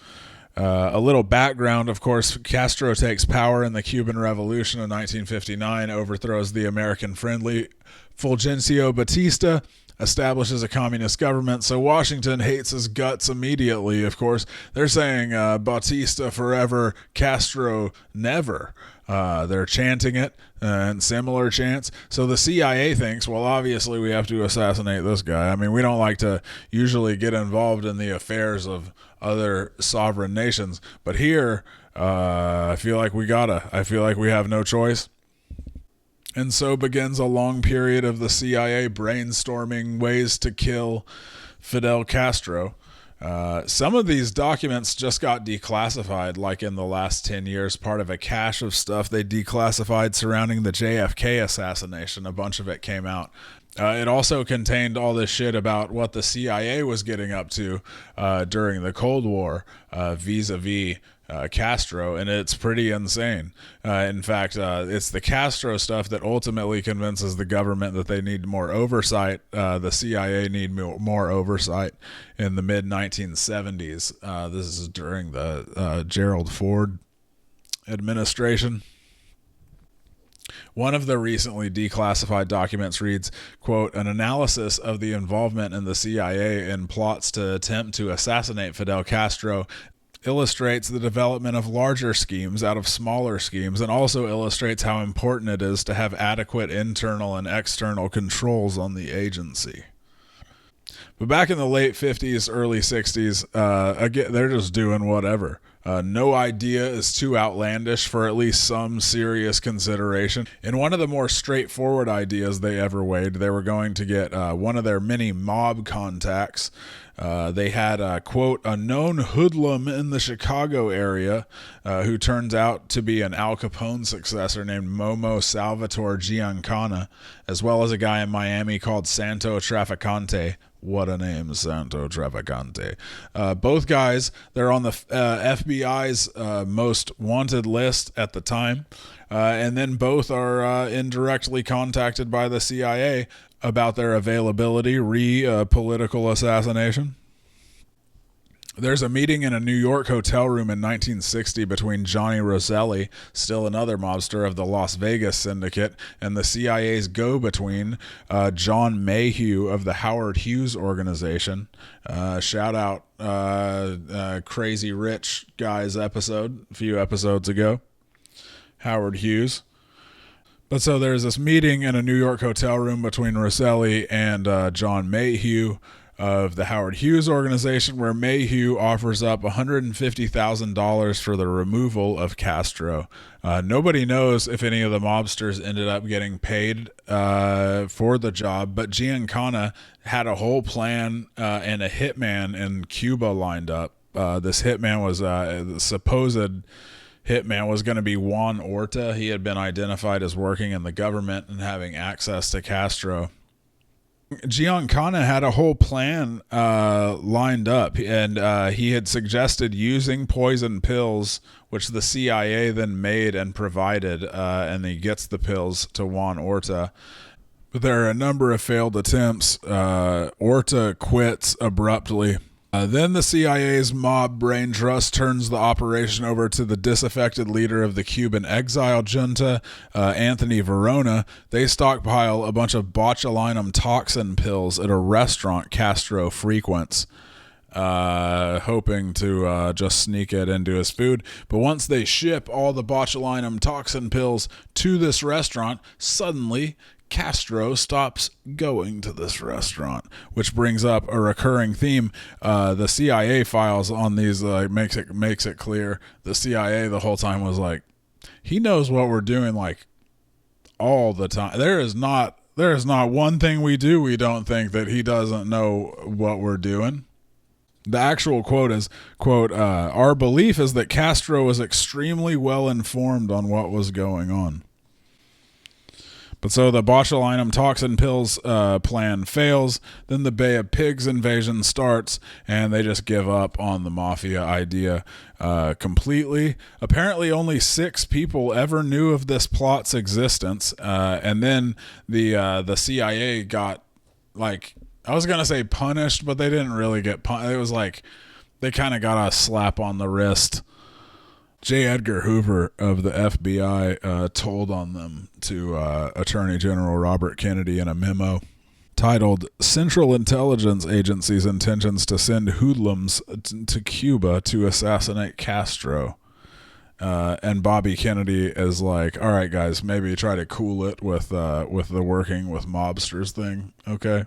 A little background, of course: Castro takes power in the Cuban Revolution in 1959, overthrows the American-friendly Fulgencio Batista, establishes a communist government, so Washington hates his guts immediately, of course. They're saying Batista forever, Castro never. They're chanting it, and similar chants. So the CIA thinks, well, obviously we have to assassinate this guy. I mean, we don't like to usually get involved in the affairs of other sovereign nations, but here, I feel like we gotta. I feel like we have no choice. And so begins a long period of the CIA brainstorming ways to kill Fidel Castro. Some of these documents just got declassified, like in the last 10 years, part of a cache of stuff they declassified surrounding the JFK assassination. A bunch of it came out. It also contained all this shit about what the CIA was getting up to during the Cold War vis-a-vis Castro, and it's pretty insane. In fact, it's the Castro stuff that ultimately convinces the government that they need more oversight. The CIA need more oversight in the mid-1970s. This is during the Gerald Ford administration. One of the recently declassified documents reads, quote, "An analysis of the involvement in the CIA in plots to attempt to assassinate Fidel Castro illustrates the development of larger schemes out of smaller schemes, and also illustrates how important it is to have adequate internal and external controls on the agency." But back in the late 50s, early 60s, again, they're just doing whatever. No idea is too outlandish for at least some serious consideration. In one of the more straightforward ideas they ever weighed, they were going to get one of their many mob contacts. They had, quote, "a known hoodlum in the Chicago area who turns out to be an Al Capone successor named Momo Salvatore Giancana, as well as a guy in Miami called Santo Trafficante." What a name, Santo Trafficante. Both guys, they're on the FBI's most wanted list at the time. And then both are indirectly contacted by the CIA about their availability re-political assassination. There's a meeting in a New York hotel room in 1960 between Johnny Roselli, still another mobster of the Las Vegas syndicate, and the CIA's go-between, John Mayhew of the Howard Hughes organization. Shout out Crazy Rich Guys episode a few episodes ago. Howard Hughes. But so there's this meeting in a New York hotel room between Roselli and John Mayhew of the Howard Hughes organization, where Mayhew offers up $150,000 for the removal of Castro. Nobody knows if any of the mobsters ended up getting paid for the job, but Giancana had a whole plan and a hitman in Cuba lined up. This hitman was the supposed hitman was going to be Juan Orta. He had been identified as working in the government and having access to Castro. Giancana had a whole plan lined up, and he had suggested using poison pills, which the CIA then made and provided, and he gets the pills to Juan Orta. But there are a number of failed attempts. Orta quits abruptly. Then the CIA's mob brain trust turns the operation over to the disaffected leader of the Cuban exile junta, Anthony Verona. They stockpile a bunch of botulinum toxin pills at a restaurant Castro frequents, hoping to just sneak it into his food. But once they ship all the botulinum toxin pills to this restaurant, suddenly Castro stops going to this restaurant, which brings up a recurring theme. The CIA files on these makes it clear the CIA the whole time was like, he knows what we're doing, like, all the time. There is not one thing we do we don't think that he doesn't know what we're doing. The actual quote is, quote, our belief is that Castro was extremely well informed on what was going on. But so the botulinum toxin pills plan fails. Then the Bay of Pigs invasion starts, and they just give up on the mafia idea completely. Apparently, only 6 people ever knew of this plot's existence, and then the CIA got, like, I was gonna say punished, but they didn't really get punished. It was like they kind of got a slap on the wrist. J. Edgar Hoover of the FBI told on them to Attorney General Robert Kennedy in a memo titled Central Intelligence Agency's Intentions to Send Hoodlums to Cuba to Assassinate Castro. And Bobby Kennedy is like, all right, guys, maybe try to cool it with the working with mobsters thing, okay?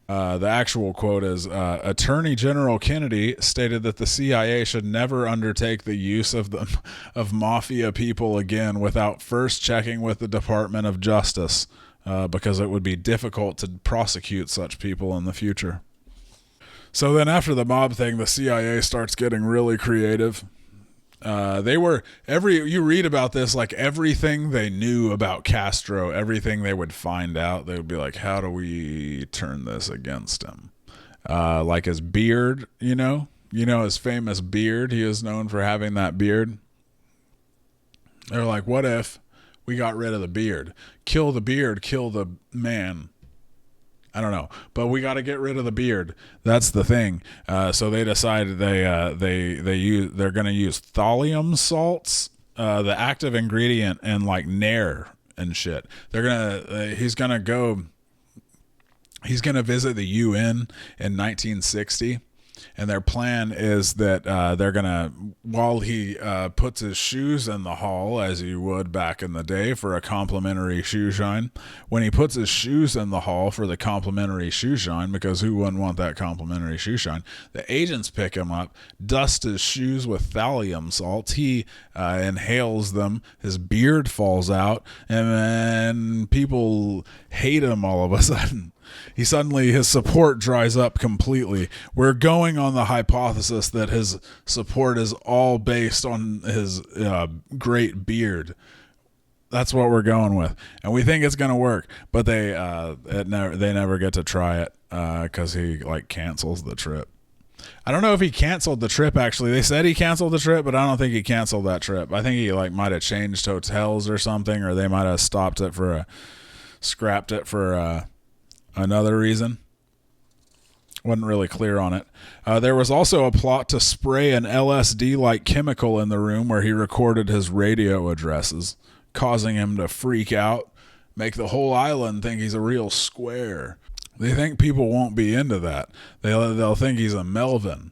The actual quote is, Attorney General Kennedy stated that the CIA should never undertake the use of mafia people again without first checking with the Department of Justice, because it would be difficult to prosecute such people in the future. So then after the mob thing, the CIA starts getting really creative. You read about this, like everything they knew about Castro, everything they would find out, they would be like, how do we turn this against him? Like his beard, his famous beard. He is known for having that beard. They're like, what if we got rid of the beard? Kill the beard, kill the man. I don't know, but we got to get rid of the beard. That's the thing. So they decided they're going to use thallium salts, the active ingredient, and like Nero and shit. He's gonna visit the UN in 1960. And their plan is that they're going to, while he puts his shoes in the hall, as you would back in the day for a complimentary shoe shine, when he puts his shoes in the hall for the complimentary shoe shine, because who wouldn't want that complimentary shoe shine, the agents pick him up, dust his shoes with thallium salts, he inhales them, his beard falls out, and then people hate him all of a sudden. His support dries up completely. We're going on the hypothesis that his support is all based on his great beard. That's what we're going with, and we think it's gonna work. But they never get to try it because he cancels the trip. I don't know if he canceled the trip. Actually, they said he canceled the trip, but I don't think he canceled that trip. I think he might have changed hotels or something, or they might have scrapped it for another reason. Wasn't really clear on it. There was also a plot to spray an LSD-like chemical in the room where he recorded his radio addresses, causing him to freak out, make the whole island think he's a real square. They think people won't be into that. They'll think he's a Melvin.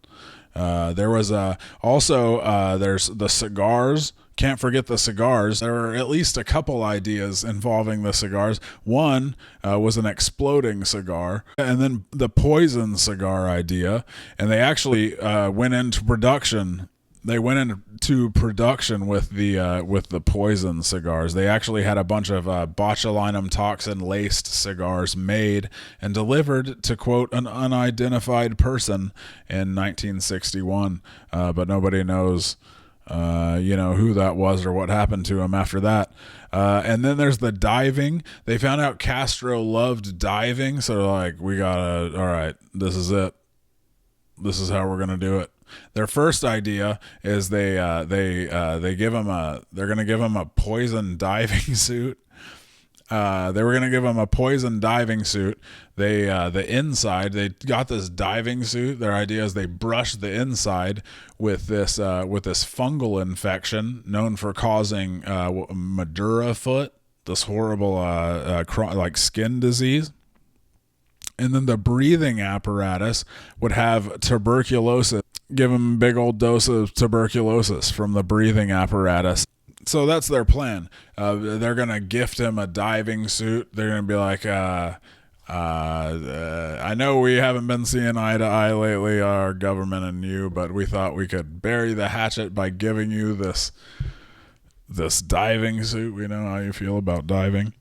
There was there's the cigars. Can't forget the cigars. There were at least a couple ideas involving the cigars. One was an exploding cigar, and then the poison cigar idea. And they actually went into production. They went into production with the poison cigars. They actually had a bunch of botulinum toxin laced cigars made and delivered to, quote, an unidentified person in 1961. But nobody knows who that was or what happened to him after that. And then there's the diving. They found out Castro loved diving, so they're like, all right, this is it. This is how we're gonna do it. Their first idea is they're gonna give him a poison diving suit. They were gonna give him a poison diving suit. They got this diving suit. Their idea is they brush the inside with this fungal infection known for causing Madura foot, this horrible like skin disease. And then the breathing apparatus would have tuberculosis. Give him a big old dose of tuberculosis from the breathing apparatus. So that's their plan. They're going to gift him a diving suit. They're going to be like, I know we haven't been seeing eye to eye lately, our government and you, but we thought we could bury the hatchet by giving you this diving suit. We know how you feel about diving.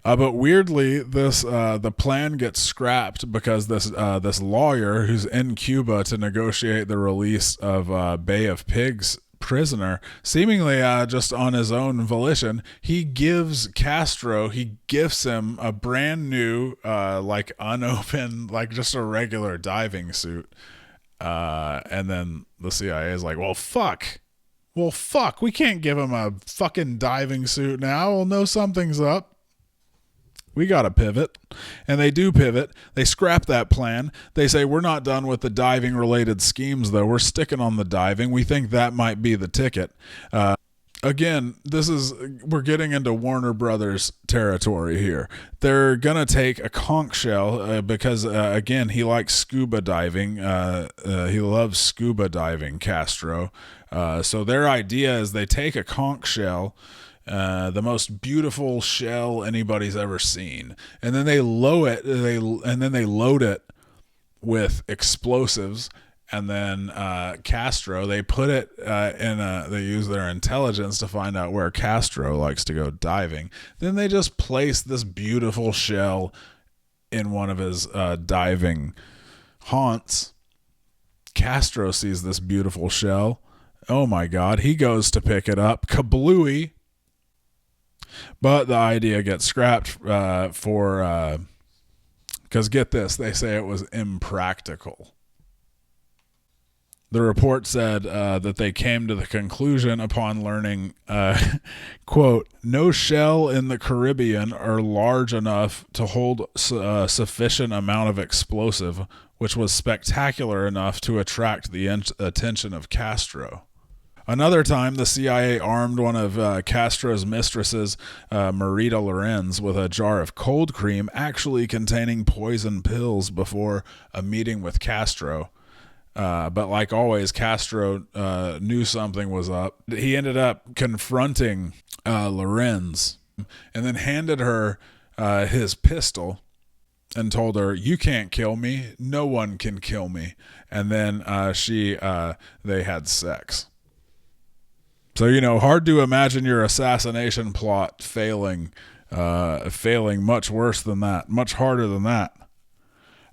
But weirdly, the plan gets scrapped because this lawyer who's in Cuba to negotiate the release of Bay of Pigs prisoner, seemingly just on his own volition, he gifts him a brand new like unopened, like just a regular diving suit. And then the CIA is like, well, fuck, we can't give him a fucking diving suit now. We'll know something's up. We got to pivot. And they do pivot. They scrap that plan. They say, we're not done with the diving related schemes, though. We're sticking on the diving. We think that might be the ticket. Again, we're getting into Warner Brothers territory here. They're going to take a conch shell because, again, he likes scuba diving. He loves scuba diving, Castro. So their idea is they take a conch shell, the most beautiful shell anybody's ever seen, and then they load it with explosives. And then Castro, they put it they use their intelligence to find out where Castro likes to go diving. Then they just place this beautiful shell in one of his diving haunts. Castro sees this beautiful shell. Oh my God, he goes to pick it up. Kablooey. But the idea gets scrapped because get this, they say it was impractical. The report said that they came to the conclusion upon learning, quote, no shell in the Caribbean are large enough to hold a sufficient amount of explosive, which was spectacular enough to attract the attention of Castro. Another time, the CIA armed one of Castro's mistresses, Marita Lorenz, with a jar of cold cream actually containing poison pills before a meeting with Castro. But like always, Castro knew something was up. He ended up confronting Lorenz and then handed her his pistol and told her, you can't kill me. No one can kill me. And then they had sex. So, hard to imagine your assassination plot failing much worse than that, much harder than that.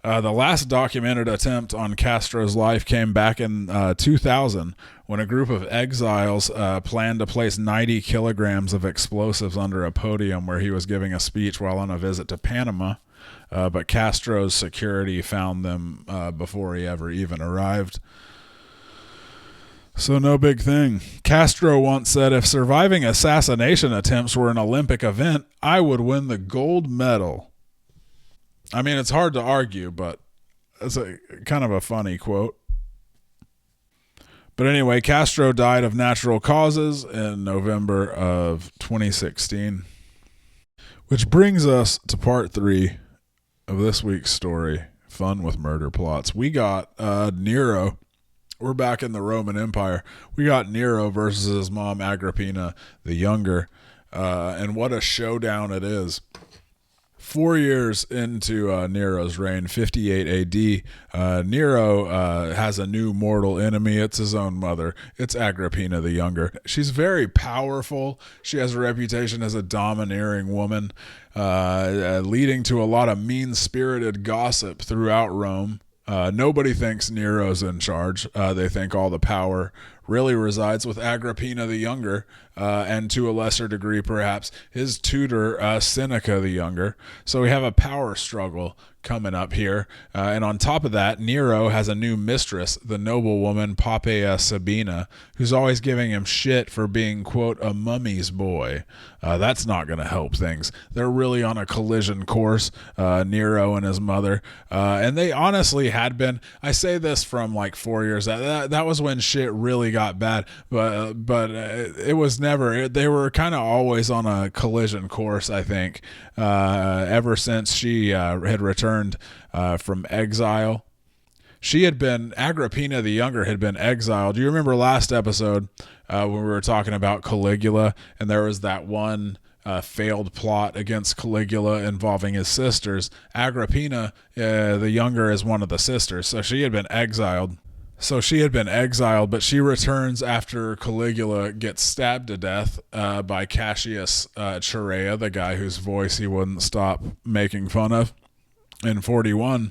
The last documented attempt on Castro's life came back in 2000 when a group of exiles planned to place 90 kilograms of explosives under a podium where he was giving a speech while on a visit to Panama. But Castro's security found them before he ever even arrived. So no big thing. Castro once said, if surviving assassination attempts were an Olympic event, I would win the gold medal. I mean, it's hard to argue, but it's a kind of a funny quote. But anyway, Castro died of natural causes in November of 2016. Which brings us to part 3 of this week's story, Fun with Murder Plots. We got Nero. We're back in the Roman Empire. We got Nero versus his mom, Agrippina the Younger. And what a showdown it is. 4 years into Nero's reign, 58 AD, Nero has a new mortal enemy. It's his own mother. It's Agrippina the Younger. She's very powerful. She has a reputation as a domineering woman, leading to a lot of mean-spirited gossip throughout Rome. Nobody thinks Nero's in charge. They think all the power really resides with Agrippina the Younger, and to a lesser degree, perhaps, his tutor, Seneca the Younger. So we have a power struggle coming up here. And on top of that, Nero has a new mistress, the noblewoman Poppaea Sabina, who's always giving him shit for being, quote, a mummy's boy. That's not going to help things. They're really on a collision course, Nero and his mother. And they honestly had been, I say this from like 4 years, that was when shit really got bad, but it was never, they were kind of always on a collision course, I think, ever since she had returned from exile. Agrippina the Younger had been exiled. You remember last episode when we were talking about Caligula, and there was that one failed plot against Caligula involving his sisters. Agrippina the Younger is one of the sisters, so she had been exiled. But she returns after Caligula gets stabbed to death by Cassius Chaerea, the guy whose voice he wouldn't stop making fun of, in 41.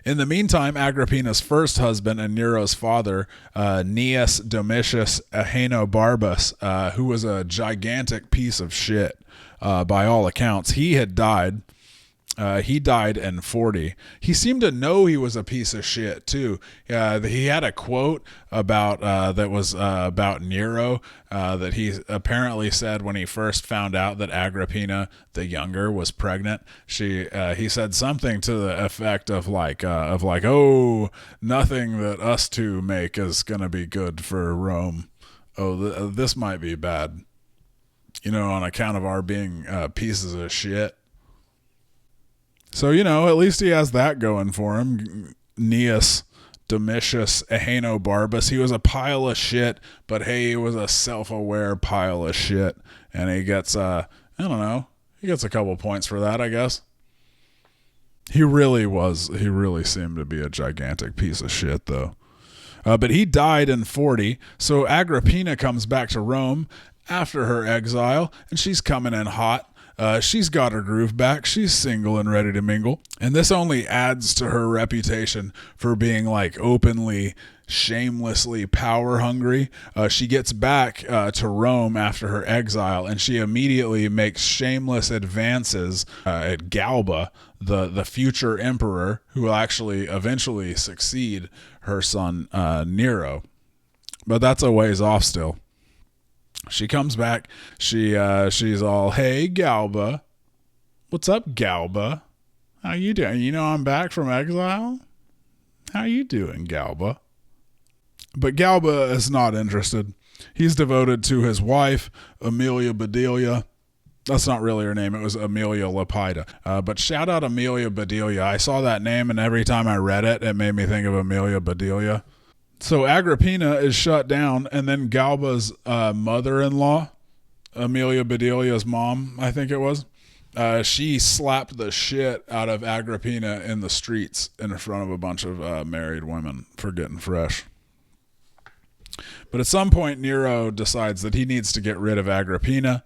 In the meantime, Agrippina's first husband and Nero's father, Gnaeus Domitius Ahenobarbus, who was a gigantic piece of shit by all accounts, he had died. He died in 40. He seemed to know he was a piece of shit too. He had a quote about that was about Nero that he apparently said when he first found out that Agrippina the Younger was pregnant. He said something to the effect of like oh, nothing that us two make is gonna be good for Rome. Oh, this might be bad. On account of our being pieces of shit. So, at least he has that going for him. Gnaeus Domitius Ahenobarbus. He was a pile of shit, but hey, he was a self-aware pile of shit. And he gets, he gets a couple points for that, I guess. He really seemed to be a gigantic piece of shit, though. But he died in 40, so Agrippina comes back to Rome after her exile, and she's coming in hot. She's got her groove back. She's single and ready to mingle. And this only adds to her reputation for being like openly, shamelessly power hungry. She gets back to Rome after her exile, and she immediately makes shameless advances at Galba, the future emperor who will actually eventually succeed her son Nero. But that's a ways off still. She comes back. She's all, hey, Galba. What's up, Galba? How you doing? I'm back from exile? How you doing, Galba? But Galba is not interested. He's devoted to his wife, Aemilia Bedelia. That's not really her name. It was Aemilia Lepida. But shout out Aemilia Bedelia. I saw that name, and every time I read it, it made me think of Aemilia Bedelia. So Agrippina is shut down, and then Galba's mother-in-law, Aemilia Bedelia's mom, I think it was, she slapped the shit out of Agrippina in the streets in front of a bunch of married women for getting fresh. But at some point, Nero decides that he needs to get rid of Agrippina.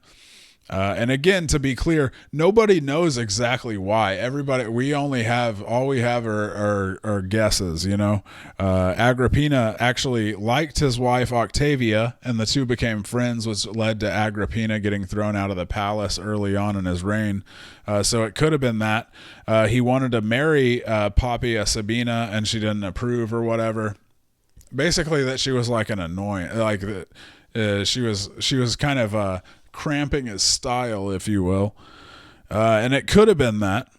And again, to be clear, nobody knows exactly why. All we have are guesses, Agrippina actually liked his wife Octavia, and the two became friends, which led to Agrippina getting thrown out of the palace early on in his reign. So it could have been that. He wanted to marry Poppaea Sabina, and she didn't approve or whatever. Basically, that she was like an annoying, like she was kind of cramping his style, if you will. And it could have been that.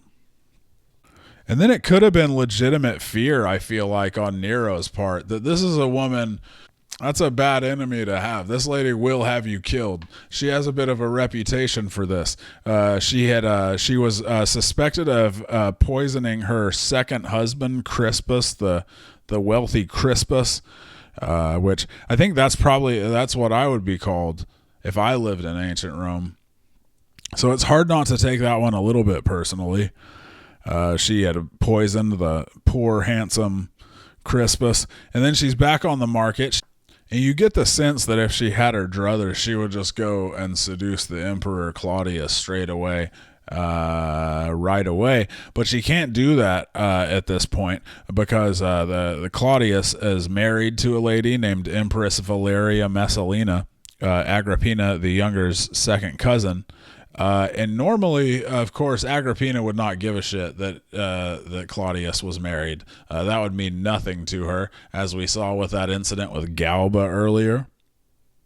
And then it could have been legitimate fear, I feel like, on Nero's part, that this is a woman, that's a bad enemy to have. This lady will have you killed. She has a bit of a reputation for this. She was suspected of poisoning her second husband, Crispus, the wealthy Crispus, which I think that's what I would be called if I lived in ancient Rome. So it's hard not to take that one a little bit personally. She had poisoned the poor, handsome Crispus. And then she's back on the market. And you get the sense that if she had her druthers, she would just go and seduce the Emperor Claudius straight away. right away, but she can't do that at this point because the Claudius is married to a lady named Empress Valeria Messalina, Agrippina the Younger's second cousin. And normally, of course, Agrippina would not give a shit that Claudius was married. That would mean nothing to her, as we saw with that incident with Galba earlier.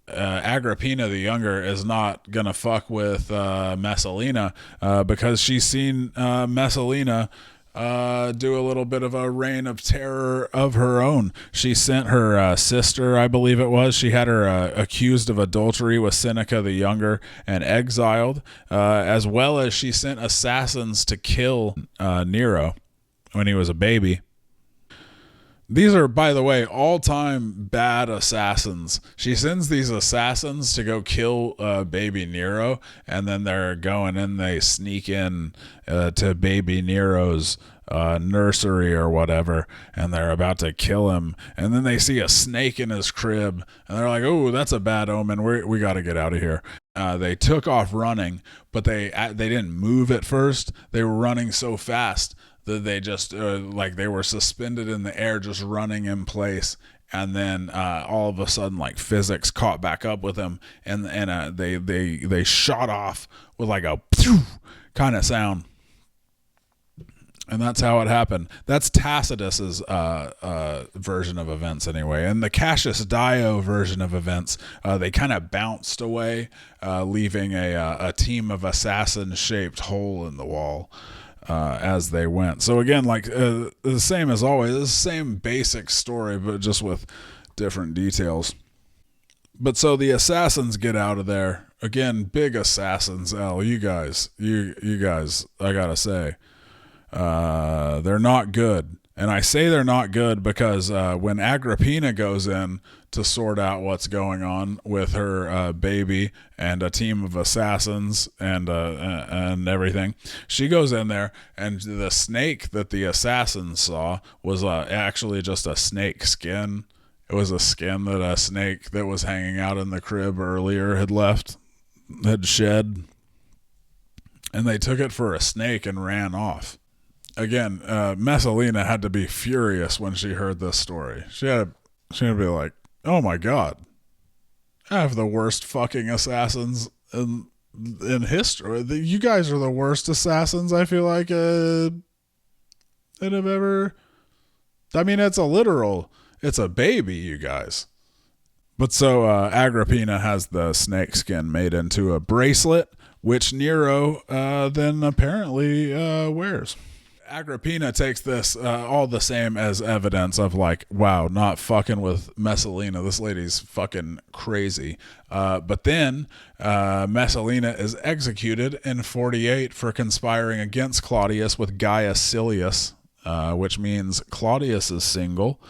Agrippina the Younger is not gonna fuck with Messalina because she's seen Messalina do a little bit of a reign of terror of her own. She sent her sister, I believe it was, she had her accused of adultery with Seneca the Younger and exiled, as well as she sent assassins to kill Nero when he was a baby. These are, by the way, all-time bad assassins. She sends these assassins to go kill baby Nero, and then they're going in, they sneak in to baby Nero's nursery or whatever, and they're about to kill him. And then they see a snake in his crib, and they're like, oh, that's a bad omen. We got to get out of here. They took off running, but they didn't move at first. They were running so fast that they just like they were suspended in the air, just running in place, and then all of a sudden, like, physics caught back up with them, and they shot off with like a kind of sound, and that's how it happened. That's Tacitus's version of events, anyway. And the Cassius Dio version of events, they kind of bounced away, leaving a team of assassin-shaped hole in the wall. As they went. So again, like the same as always, the same basic story, but just with different details. But so the assassins get out of there. Again, big assassins. You guys, I gotta say, they're not good. And I say they're not good because when Agrippina goes in to sort out what's going on with her baby and a team of assassins and everything, she goes in there, and the snake that the assassins saw was actually just a snake skin. It was a skin that a snake that was hanging out in the crib earlier had shed. And they took it for a snake and ran off. Again, Messalina had to be furious when she heard this story. She had to be like, oh my God, I have the worst fucking assassins in history. You guys are the worst assassins, I feel like, that have ever... I mean, it's a baby, you guys. But so Agrippina has the snake skin made into a bracelet, which Nero then apparently wears. Agrippina takes this all the same as evidence of, like, wow, not fucking with Messalina. This lady's fucking crazy. But then Messalina is executed in 48 for conspiring against Claudius with Gaius Silius, which means Claudius is single.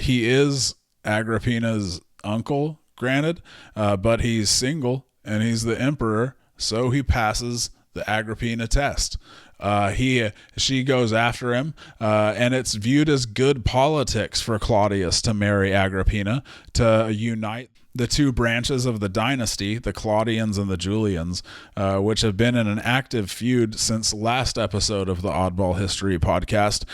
He is Agrippina's uncle, granted, but he's single and he's the emperor, so he passes the Agrippina test. She goes after him, and it's viewed as good politics for Claudius to marry Agrippina to unite the two branches of the dynasty, the Claudians and the Julians, which have been in an active feud since last episode of the Oddball History Podcast,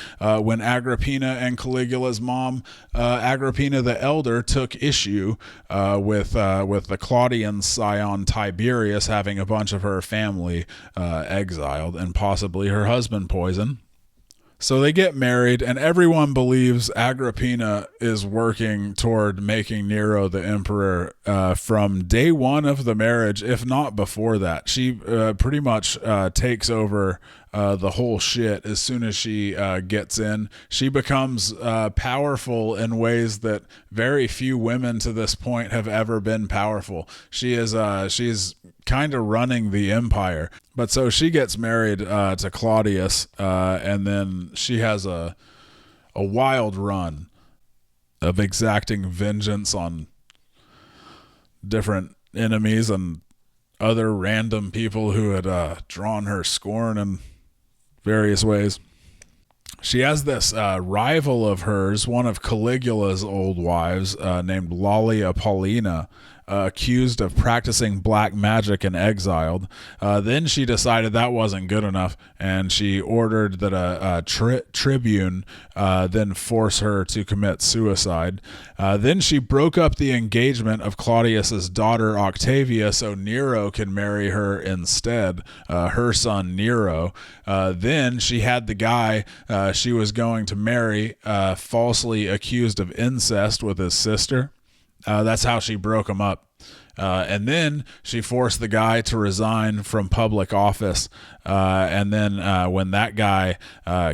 when Agrippina and Caligula's mom, Agrippina the Elder, took issue with the Claudian scion Tiberius having a bunch of her family exiled and possibly her husband poisoned. So they get married, and everyone believes Agrippina is working toward making Nero the emperor from day one of the marriage, if not before that. She pretty much takes over the whole shit as soon as she gets in. She becomes powerful in ways that very few women to this point have ever been powerful. She's kind of running the empire. But so she gets married to Claudius, and then she has a wild run of exacting vengeance on different enemies and other random people who had drawn her scorn in various ways. She has this rival of hers, one of Caligula's old wives, named Lollia Paulina, accused of practicing black magic and exiled. Then she decided that wasn't good enough, and she ordered that a tribune then force her to commit suicide. Then she broke up the engagement of Claudius's daughter Octavia so Nero can marry her instead, her son Nero. Then she had the guy she was going to marry falsely accused of incest with his sister. That's how she broke him up. And then she forced the guy to resign from public office. And then when that guy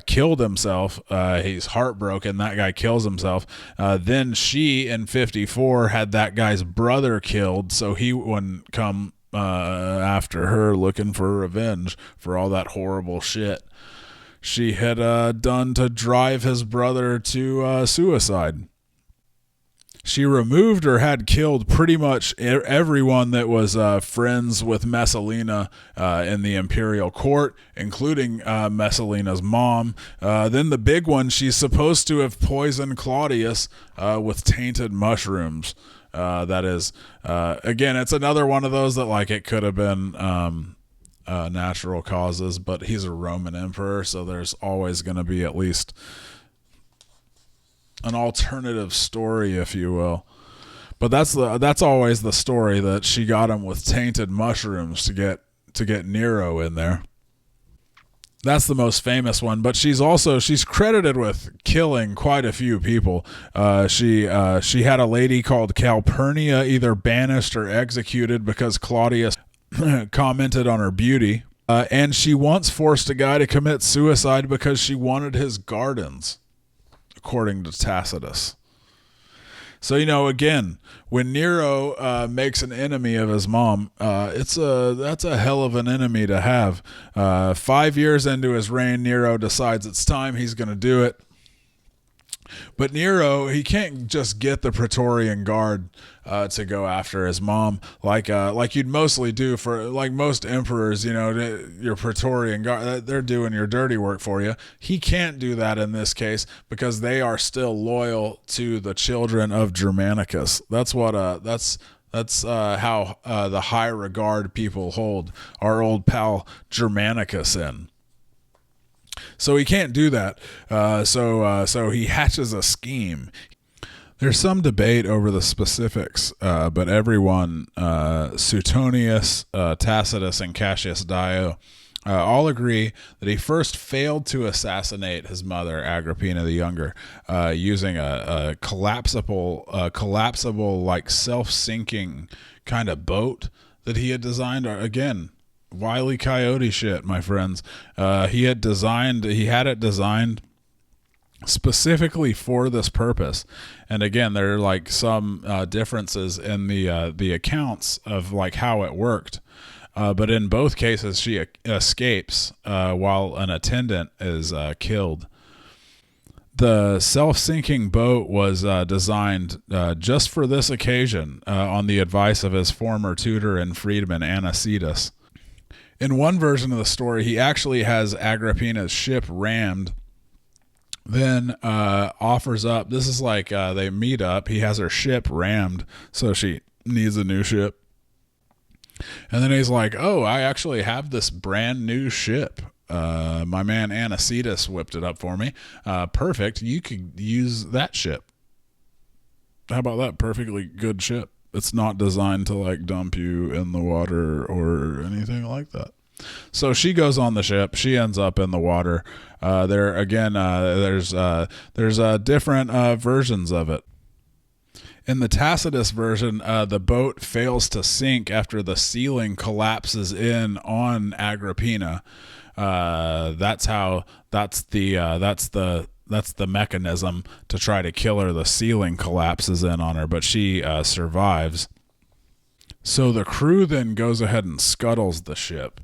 killed himself, he's heartbroken. That guy kills himself. Then she, in 54, had that guy's brother killed so he wouldn't come after her looking for revenge for all that horrible shit she had done to drive his brother to suicide. She removed or had killed pretty much everyone that was friends with Messalina in the imperial court, including Messalina's mom. Then the big one, she's supposed to have poisoned Claudius with tainted mushrooms. That is, again, it's another one of those that like it could have been natural causes, but he's a Roman emperor, so there's always going to be at least an alternative story, if you will. But that's always the story, that she got him with tainted mushrooms to get Nero in there. That's the most famous one, but she's credited with killing quite a few people. She had a lady called Calpurnia either banished or executed because Claudius commented on her beauty. And she once forced a guy to commit suicide because she wanted his gardens, according to Tacitus. So, again, when Nero makes an enemy of his mom, that's a hell of an enemy to have. 5 years into his reign, Nero decides it's time, he's going to do it. But Nero, he can't just get the Praetorian Guard to go after his mom like you'd mostly do for like most emperors. Your Praetorian Guard, they're doing your dirty work for you. He can't do that in this case because they are still loyal to the children of Germanicus. That's how the high regard people hold our old pal Germanicus in. So he can't do that. So he hatches a scheme. There's some debate over the specifics, but everyone, Suetonius, Tacitus, and Cassius Dio, all agree that he first failed to assassinate his mother, Agrippina the Younger, using a collapsible, like self-sinking kind of boat that he had designed. Again, Wile E. Coyote shit, my friends. He had it designed specifically for this purpose. And again, there are like some differences in the accounts of like how it worked. But in both cases, she escapes while an attendant is killed. The self-sinking boat was designed just for this occasion on the advice of his former tutor and freedman, Anicetus. In one version of the story, he actually has Agrippina's ship rammed, then offers up. This is like they meet up. He has her ship rammed, so she needs a new ship. And then he's like, oh, I actually have this brand new ship. My man Anicetus whipped it up for me. Perfect. You could use that ship. How about that? Perfectly good ship. It's not designed to like dump you in the water or anything like that. So she goes on the ship. She ends up in the water. There's different versions of it. In the Tacitus version, the boat fails to sink after the ceiling collapses in on Agrippina. That's the mechanism to try to kill her. The ceiling collapses in on her, but she survives. So the crew then goes ahead and scuttles the ship.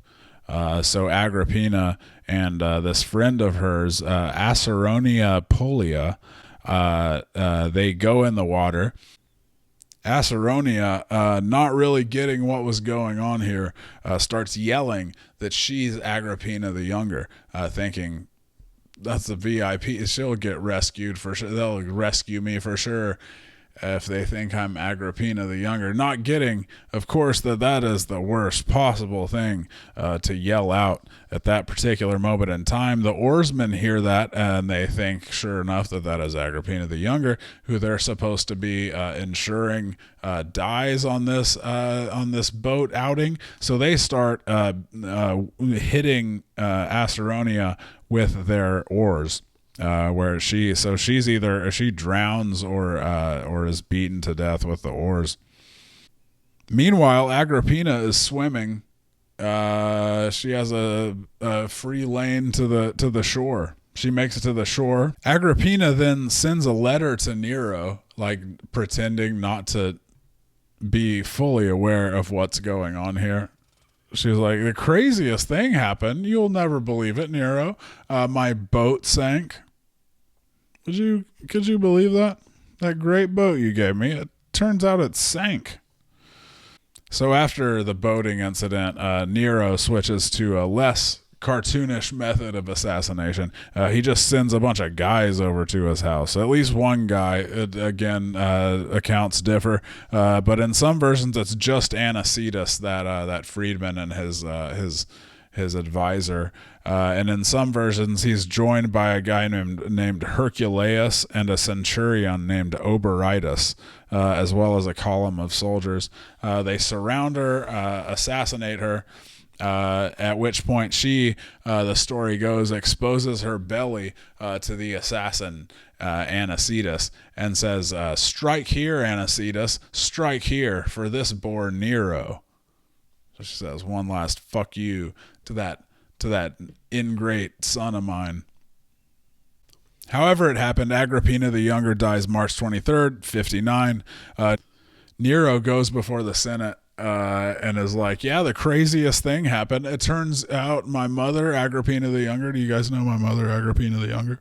So Agrippina and this friend of hers, Acerronia Polia, they go in the water. Acerronia, not really getting what was going on here, starts yelling that she's Agrippina the Younger, thinking that's a VIP. She'll get rescued for sure. They'll rescue me for sure. if they think I'm Agrippina the Younger, not getting, of course, that is the worst possible thing to yell out at that particular moment in time. The oarsmen hear that, and they think, sure enough, that is Agrippina the Younger, who they're supposed to be ensuring dies on this boat outing. So they start hitting Asteronia with their oars. Where she drowns or is beaten to death with the oars. Meanwhile, Agrippina is swimming. She has a free lane to the shore. She makes it to the shore. Agrippina then sends a letter to Nero, like pretending not to be fully aware of what's going on here. She was like, the craziest thing happened. You'll never believe it, Nero. My boat sank. Could you believe that? That great boat you gave me. It turns out it sank. So after the boating incident, Nero switches to a less cartoonish method of assassination. He just sends a bunch of guys over to his house. At least one guy. Again, accounts differ, but in some versions it's just Anicetus, that freedman, and his advisor. And in some versions he's joined by a guy named Herculeus and a centurion named Oberitus, as well as a column of soldiers. They surround her, assassinate her. At which point she, the story goes, exposes her belly to the assassin Anicetus and says, "Strike here, Anicetus, strike here, for this bore Nero." So she says one last fuck you to that ingrate son of mine. However it happened, Agrippina the Younger dies March 23rd, 59. Nero goes before the Senate and is like, yeah, the craziest thing happened. It turns out my mother, Agrippina the Younger, do you guys know my mother, Agrippina the Younger?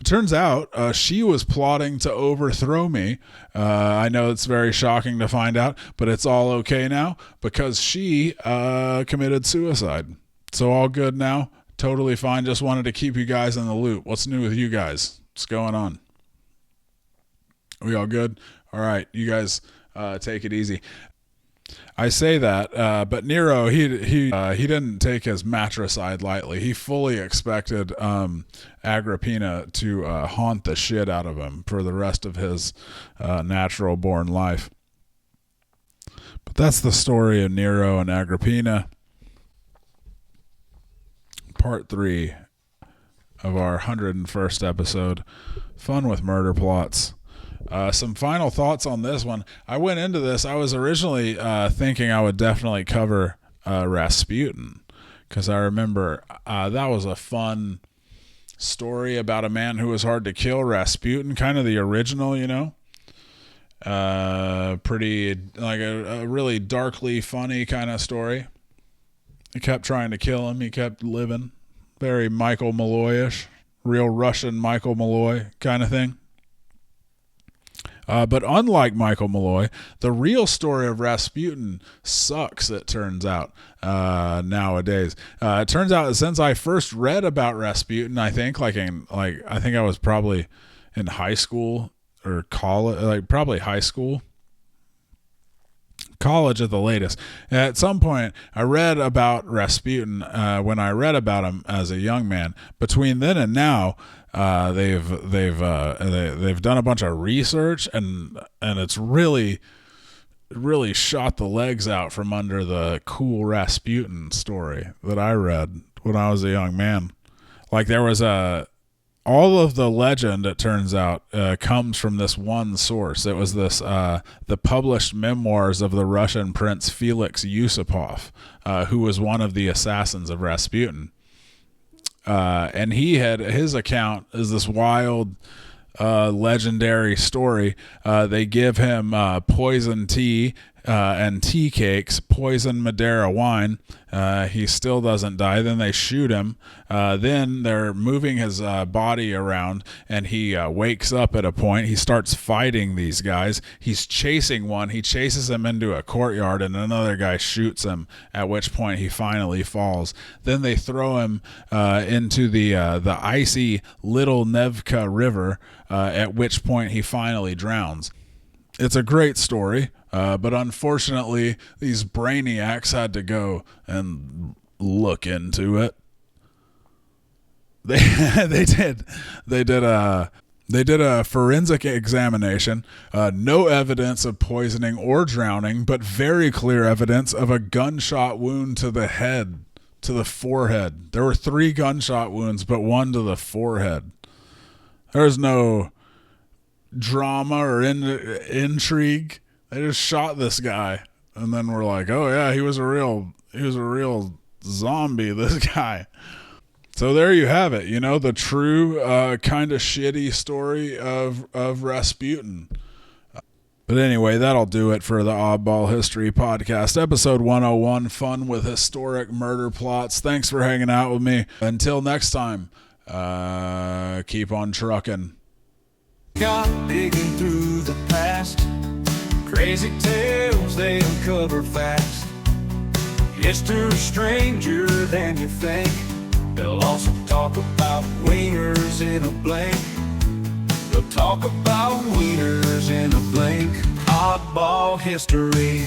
It turns out she was plotting to overthrow me. I know it's very shocking to find out, but it's all okay now because she committed suicide. So all good now. Totally fine. Just wanted to keep you guys in the loop. What's new with you guys? What's going on? We all good? All right. You guys take it easy. I say that, but Nero, he didn't take his matricide lightly. He fully expected Agrippina to haunt the shit out of him for the rest of his natural-born life. But that's the story of Nero and Agrippina. Part 3 of our 101st episode, Fun with Murder Plots. Some final thoughts on this one. I went into this, I was originally thinking I would definitely cover Rasputin, because I remember that was a fun story about a man who was hard to kill, Rasputin, kind of the original, you know. Pretty, like a really darkly funny kind of story. He kept trying to kill him. He kept living. Very Michael Malloy-ish. Real Russian Michael Malloy kind of thing. But unlike Michael Malloy, the real story of Rasputin sucks, it turns out, nowadays. It turns out that since I first read about Rasputin, I think I think I was probably in high school or college, probably high school. College at the latest. At some point, I read about Rasputin when I read about him as a young man. Between then and now, they've done a bunch of research and it's really shot the legs out from under the cool Rasputin story that I read when I was a young man. Like there was all of the legend, it turns out, comes from this one source. It was this the published memoirs of the Russian prince Felix Yusupov, who was one of the assassins of Rasputin. And his account is this wild, legendary story. They give him poison tea and tea cakes, poison Madeira wine. He still doesn't die. Then they shoot him. Then they're moving his body around, and he wakes up at a point. He starts fighting these guys. He's chasing one. He chases him into a courtyard, and another guy shoots him, at which point he finally falls. Then they throw him into the icy Little Nevka River, at which point he finally drowns. It's a great story, but unfortunately, these brainiacs had to go and look into it. They did a forensic examination. No evidence of poisoning or drowning, but very clear evidence of a gunshot wound to the head, to the forehead. There were 3 gunshot wounds, but 1 to the forehead. There's no drama or intrigue. They just shot this guy, and then we're like, oh yeah, he was a real zombie, this guy. So there you have it, the true kind of shitty story of Rasputin. But anyway, that'll do it for the Oddball History Podcast, episode 101, fun with historic murder plots. Thanks for hanging out with me. Until next time, keep on trucking. Got digging through the past. Crazy tales, they uncover fast. History's stranger than you think. They'll also talk about wieners in a blink. They'll talk about wieners in a blink. Oddball history.